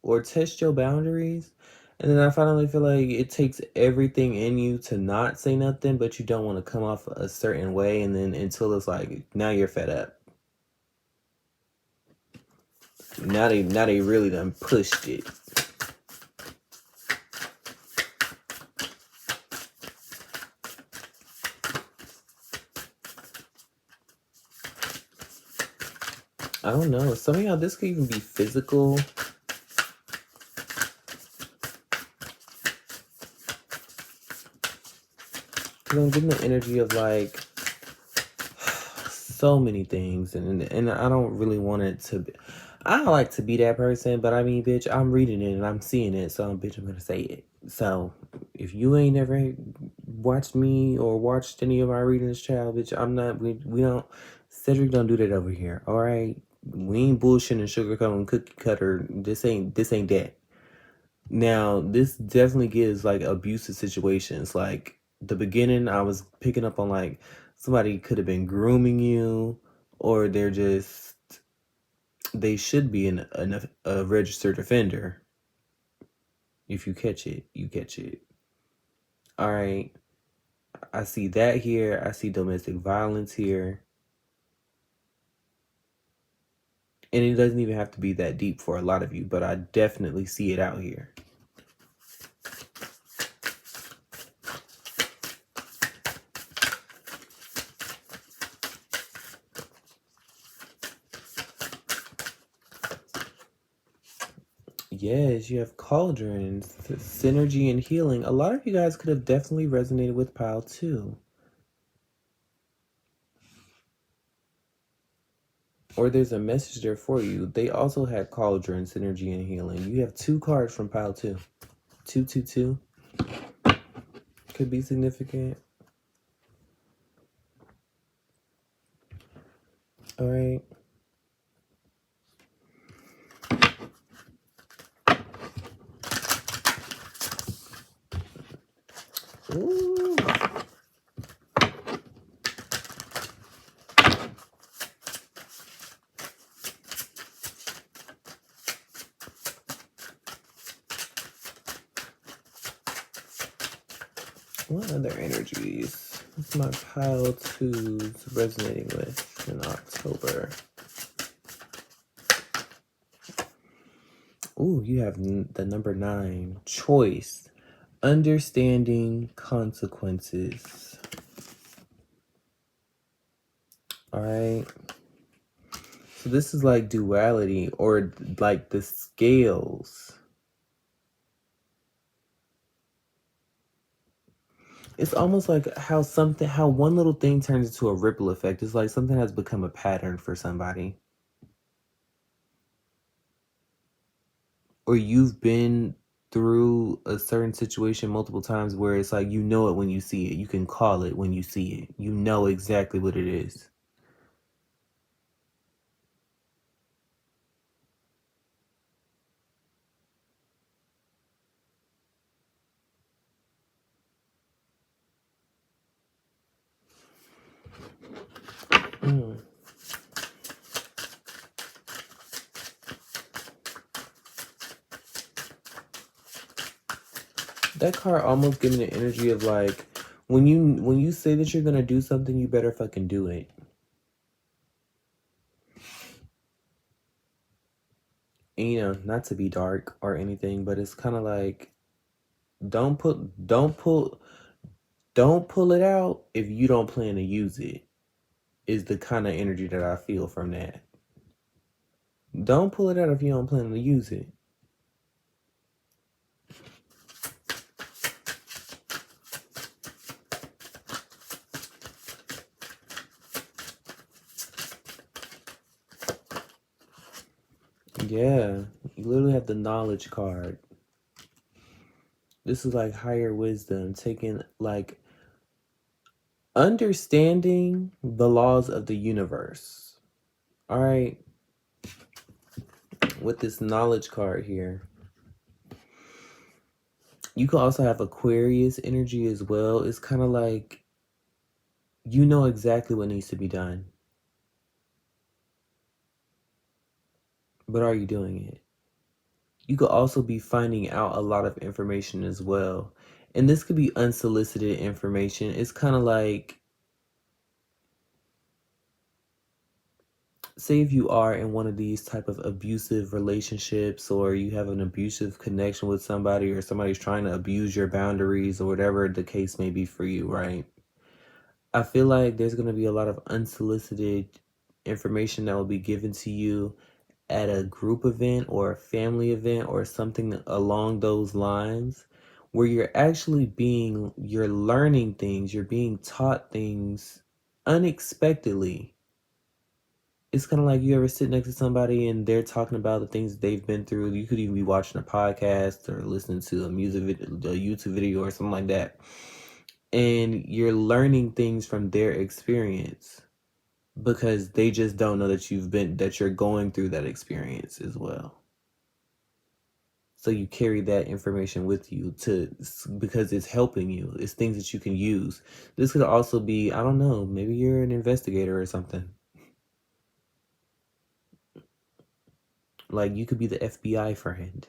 B: or test your boundaries. And then I finally feel like it takes everything in you to not say nothing, but you don't want to come off a certain way. And then until it's like, now you're fed up. Now they really done pushed it. I don't know. Some of y'all, this could even be physical. I'm getting the energy of like so many things, and I don't really want it to be. I don't like to be that person, but I mean, bitch, I'm reading it and I'm seeing it, so bitch, I'm gonna say it. So if you ain't never watched me or watched any of my readings, child, bitch, I'm not. We don't. Cedric don't do that over here. All right, we ain't bullshitting and sugarcoating cookie cutter. This ain't that. Now, this definitely gives like abusive situations. Like the beginning, I was picking up on like somebody could have been grooming you, or they should be a registered offender. If you catch it, you catch it. All right. I see that here. I see domestic violence here. And it doesn't even have to be that deep for a lot of you, but I definitely see it out here. Yes, you have cauldrons, synergy and healing. A lot of you guys could have definitely resonated with pile 2. Or there's a message there for you. They also had cauldron, synergy and healing. You have 2 cards from pile 2. 222. Because could be significant. All right. Ooh. What other energies is my pile twos resonating with in October? Ooh, you have the number 9, choice, understanding consequences. All right. So this is like duality, or like the scales. It's almost like how one little thing turns into a ripple effect. It's like something has become a pattern for somebody. Or you've been through a certain situation multiple times where it's like, you know it when you see it. You can call it when you see it. You know exactly what it is. Mm. That card almost giving the energy of like, when you say that you're gonna do something, you better fucking do it. And, you know, not to be dark or anything, but it's kind of like, don't pull it out if you don't plan to use it. Is the kind of energy that I feel from that. Don't pull it out if you don't plan to use it. Yeah, you literally have the knowledge card. This is like higher wisdom, taking like understanding the laws of the universe. All right, with this knowledge card here. You can also have Aquarius energy as well. It's kind of like, you know exactly what needs to be done. But are you doing it? You could also be finding out a lot of information as well. And this could be unsolicited information. It's kind of like, say if you are in one of these type of abusive relationships, or you have an abusive connection with somebody, or somebody's trying to abuse your boundaries, or whatever the case may be for you, right? I feel like there's going to be a lot of unsolicited information that will be given to you at a group event or a family event or something along those lines, where you're learning things, you're being taught things unexpectedly. It's kind of like, you ever sit next to somebody and they're talking about the things that they've been through. You could even be watching a podcast or listening to a YouTube video or something like that. And you're learning things from their experience, because they just don't know that you're going through that experience as well. So you carry that information with you because it's helping you. It's things that you can use. This could also be, I don't know, maybe you're an investigator or something. Like, you could be the FBI friend.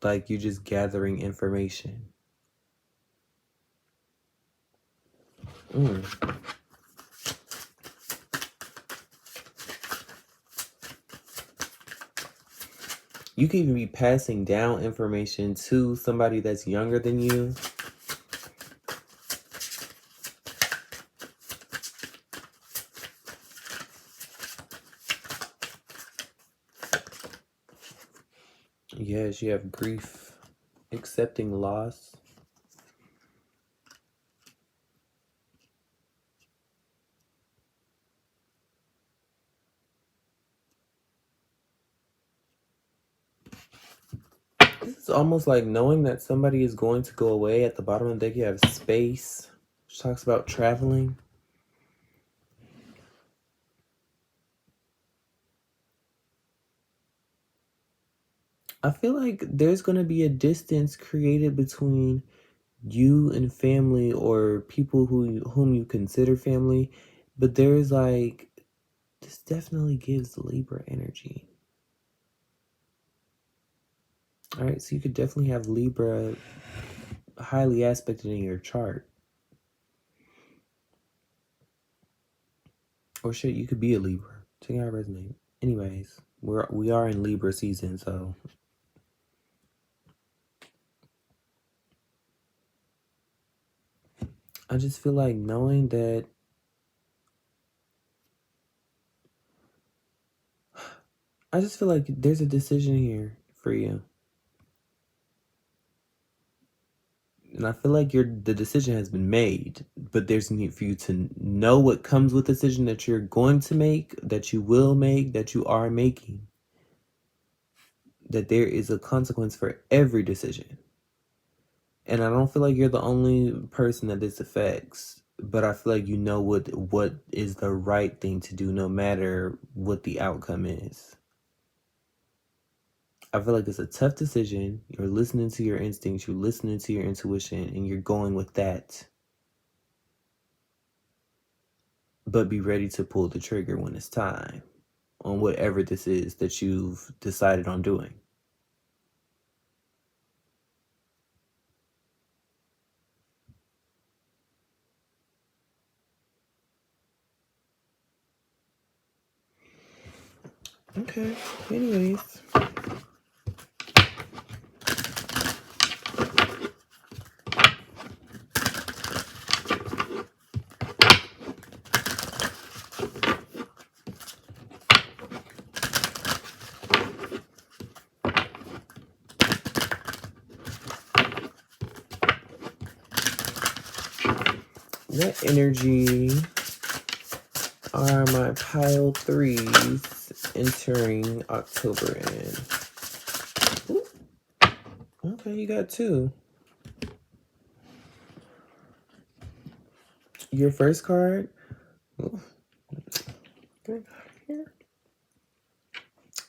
B: Like, you're just gathering information. Mm. You could even be passing down information to somebody that's younger than you. Yes, you have grief, accepting loss. This is almost like knowing that somebody is going to go away. At the bottom of the deck, you have space, which talks about traveling. I feel like there's going to be a distance created between you and family or people whom you consider family, but there's like, this definitely gives Libra energy. All right, so you could definitely have Libra highly aspected in your chart. Or shit, you could be a Libra. Check out your resume. Anyways, we are in Libra season, so I just feel like knowing that I just feel like there's a decision here for you. And I feel like the decision has been made, but there's a need for you to know what comes with the decision that you're going to make, that you will make, that you are making. That there is a consequence for every decision. And I don't feel like you're the only person that this affects, but I feel like you know what is the right thing to do no matter what the outcome is. I feel like it's a tough decision. You're listening to your instincts, you're listening to your intuition, and you're going with that. But be ready to pull the trigger when it's time on whatever this is that you've decided on doing. Okay, anyways. What energy are my pile threes entering October in? Ooh. Okay, you got two. Your first card. Ooh.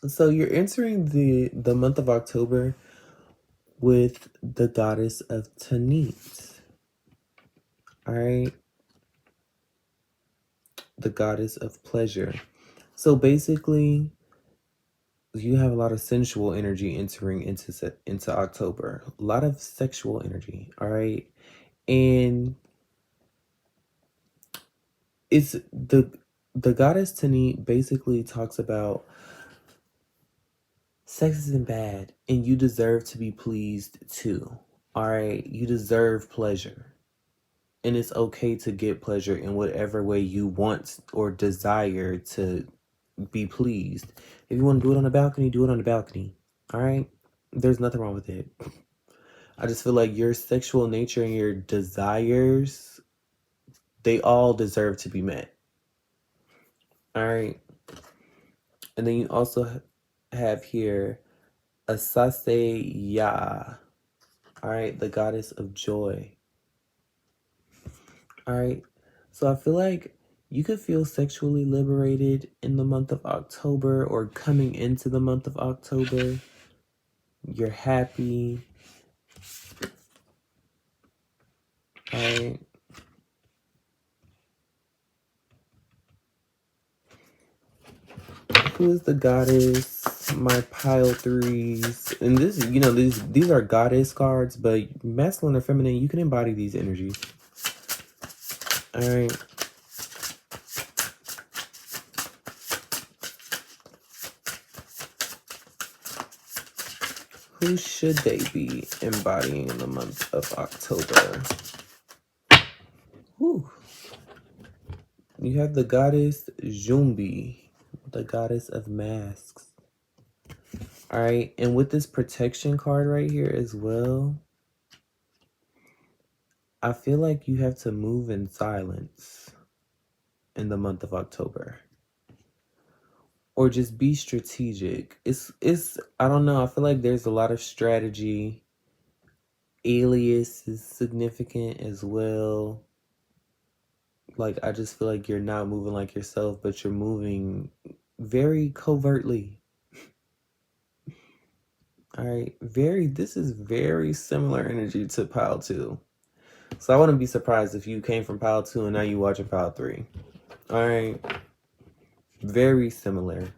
B: So you're entering the month of October with the goddess of Tanit. All right, the goddess of pleasure. So basically, you have a lot of sensual energy entering into October. A lot of sexual energy. All right, and it's the goddess Tanit basically talks about sex isn't bad and you deserve to be pleased too. All right, you deserve pleasure. And it's okay to get pleasure in whatever way you want or desire to be pleased. If you want to do it on the balcony, do it on the balcony. All right? There's nothing wrong with it. I just feel like your sexual nature and your desires, they all deserve to be met. All right? And then you also have here Asase Ya. All right? The goddess of joy. All right? So I feel like you could feel sexually liberated in the month of October or coming into the month of October. You're happy. All right. Who is the goddess? My pile threes. And this, these are goddess cards, but masculine or feminine, you can embody these energies. All right. Who should they be embodying in the month of October? Whew. You have the goddess Jumbi, the goddess of masks. All right. And with this protection card right here as well, I feel like you have to move in silence in the month of October. or just be strategic. It's I don't know, I feel like there's a lot of strategy. Alias is significant as well. Like, I just feel like you're not moving like yourself, but you're moving very covertly. All right, this is very similar energy to pile 2. So I wouldn't be surprised if you came from pile 2 and now you watching pile 3. All right, very similar.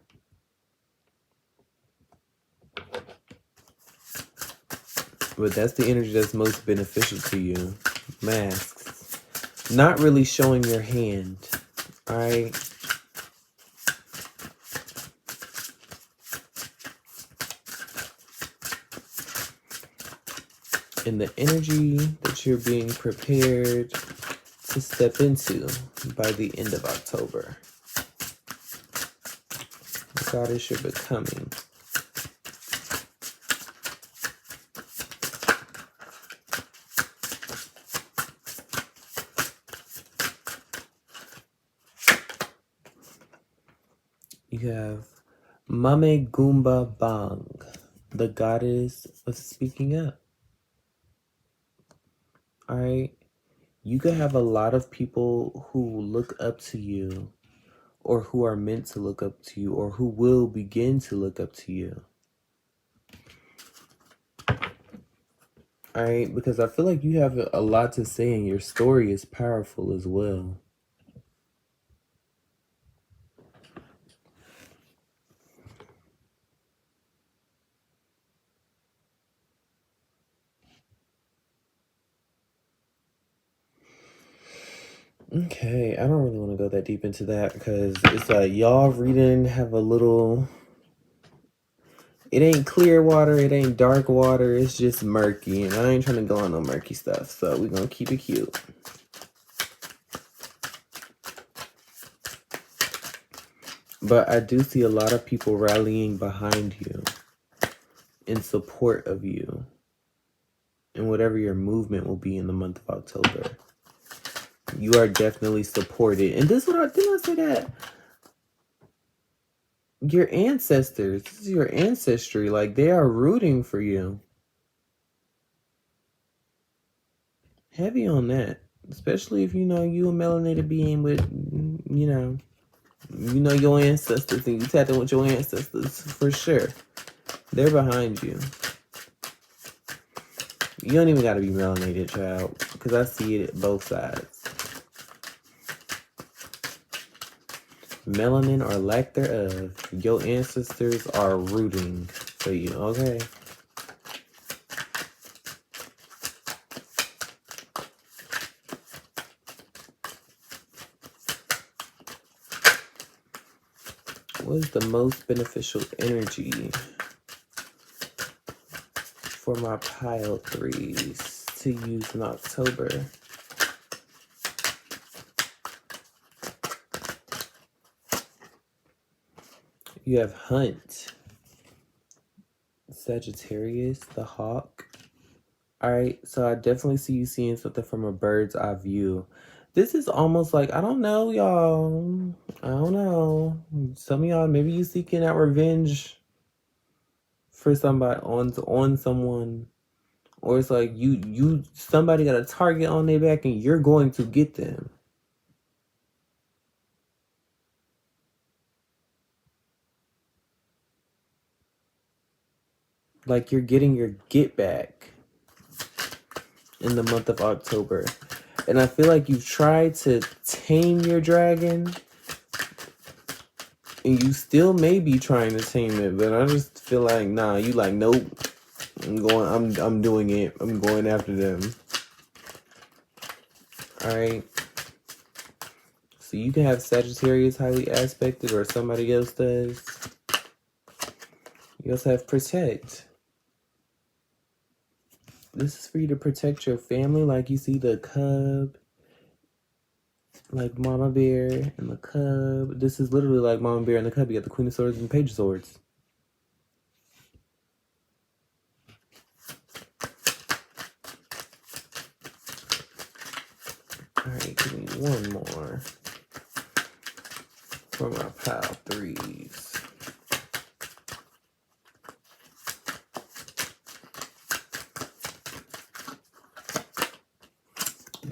B: But that's the energy that's most beneficial to you. Masks. Not really showing your hand. All right. And the energy that you're being prepared to step into by the end of October. The goddess you're becoming. You have Mame Goomba Bang, the goddess of speaking up. All right. You could have a lot of people who look up to you, or who are meant to look up to you, or who will begin to look up to you. All right, because I feel like you have a lot to say and your story is powerful as well. Okay, I don't really want to go that deep into that because it's like y'all reading have a little... It ain't clear water, it ain't dark water, it's just murky. And I ain't trying to go on no murky stuff, so we're going to keep it cute. But I do see a lot of people rallying behind you in support of you and whatever your movement will be in the month of October. You are definitely supported. And this is what didn't I say that? Your ancestors, this is your ancestry. Like, they are rooting for you. Heavy on that. Especially if you know you a melanated being with, you know your ancestors and you tapped in with your ancestors for sure. They're behind you. You don't even got to be melanated, child, because I see it at both sides. Melanin or lack thereof, your ancestors are rooting for you, okay? What is the most beneficial energy for my pile 3s to use in October? You have Hunt, Sagittarius, the hawk. All right, so I definitely see you seeing something from a bird's eye view. This is almost like, I don't know, y'all. I don't know. Some of y'all, maybe you seeking out revenge for somebody on someone. Or it's like somebody got a target on their back and you're going to get them. Like, you're getting your get back in the month of October. And I feel like you've tried to tame your dragon. And you still may be trying to tame it. But I just feel like, nah, you like, nope. I'm doing it. I'm going after them. Alright. So you can have Sagittarius highly aspected or somebody else does. You also have Protect. This is for you to protect your family. Like, you see the cub, like Mama Bear and the cub. This is literally like Mama Bear and the cub. You got the Queen of Swords and Page of Swords. Alright, give me one more for my pile 3s.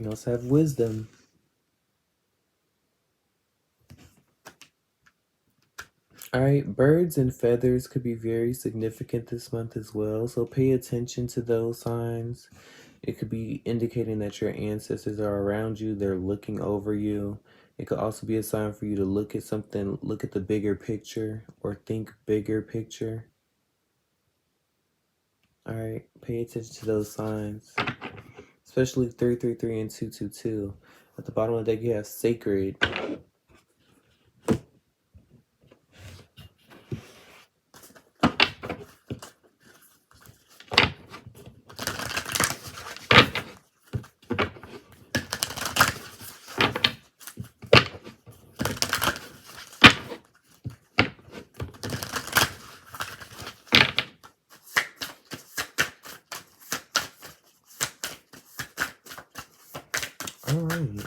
B: You also have wisdom. All right, birds and feathers could be very significant this month as well. So pay attention to those signs. It could be indicating that your ancestors are around you, they're looking over you. It could also be a sign for you to look at something, look at the bigger picture, or think bigger picture. All right, pay attention to those signs, especially 333 and 222. At the bottom of the deck, you have sacred. All right.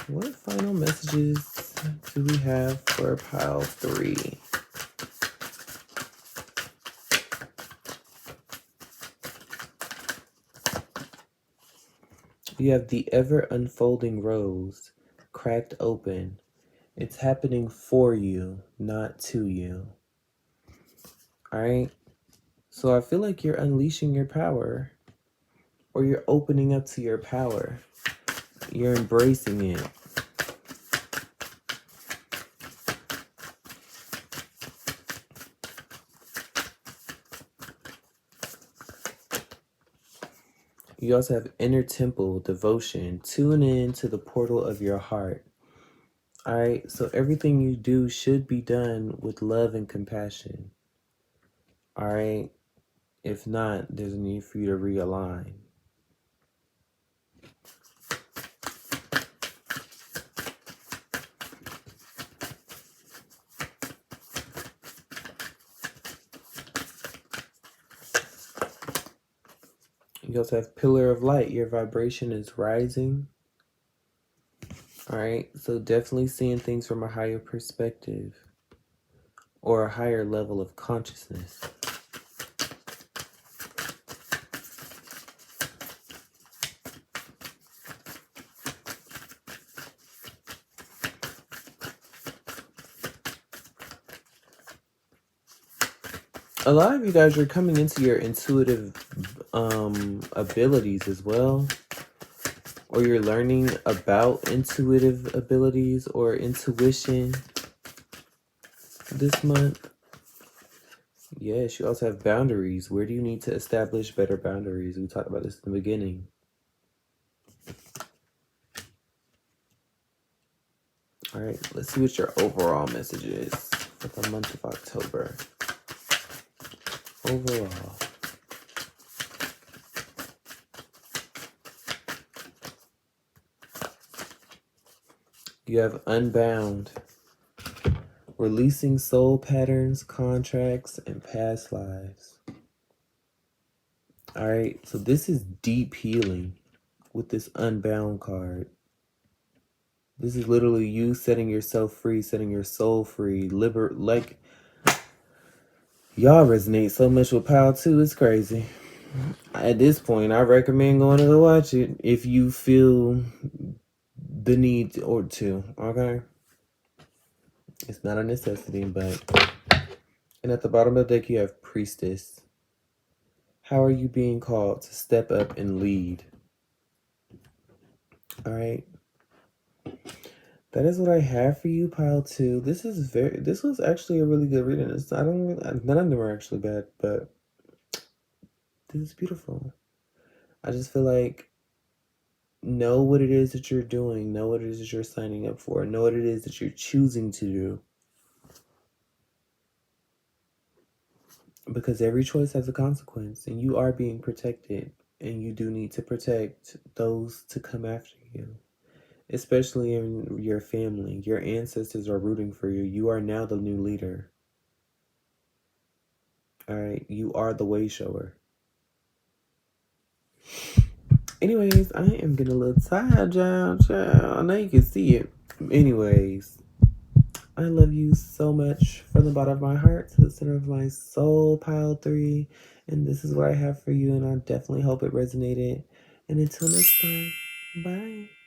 B: What final messages do we have for pile 3? You have the ever unfolding rose, cracked open. It's happening for you, not to you. All right? So I feel like you're unleashing your power, or you're opening up to your power. You're embracing it. You also have inner temple, devotion. Tune in to the portal of your heart. All right, so everything you do should be done with love and compassion. All right, if not, there's a need for you to realign. You also have pillar of light. Your vibration is rising. All right, so definitely seeing things from a higher perspective or a higher level of consciousness. A lot of you guys are coming into your intuitive abilities as well, or you're learning about intuitive abilities or intuition this month. Yes, you also have boundaries. Where do you need to establish better boundaries? We talked about this in the beginning. All right, let's see what your overall message is for the month of October. Overall. You have unbound, releasing soul patterns, contracts, and past lives. All right, so this is deep healing with this unbound card. This is literally you setting yourself free, setting your soul free, like y'all resonate so much with Pile 2, it's crazy. At this point, I recommend going to go watch it if you feel the need to, okay? It's not a necessity, but... And at the bottom of the deck, you have Priestess. How are you being called to step up and lead? All right. That is what I have for you, Pile 2. This was actually a really good reading. None of them are actually bad, but this is beautiful. I just feel like know what it is that you're doing, know what it is that you're signing up for, know what it is that you're choosing to do. Because every choice has a consequence, and you are being protected, and you do need to protect those to come after you. Especially in your family. Your ancestors are rooting for you. You are now the new leader. All right. You are the way shower. Anyways, I am getting a little tired, child. I know you can see it. Anyways, I love you so much from the bottom of my heart to the center of my soul, pile 3. And this is what I have for you, and I definitely hope it resonated. And until next time, bye.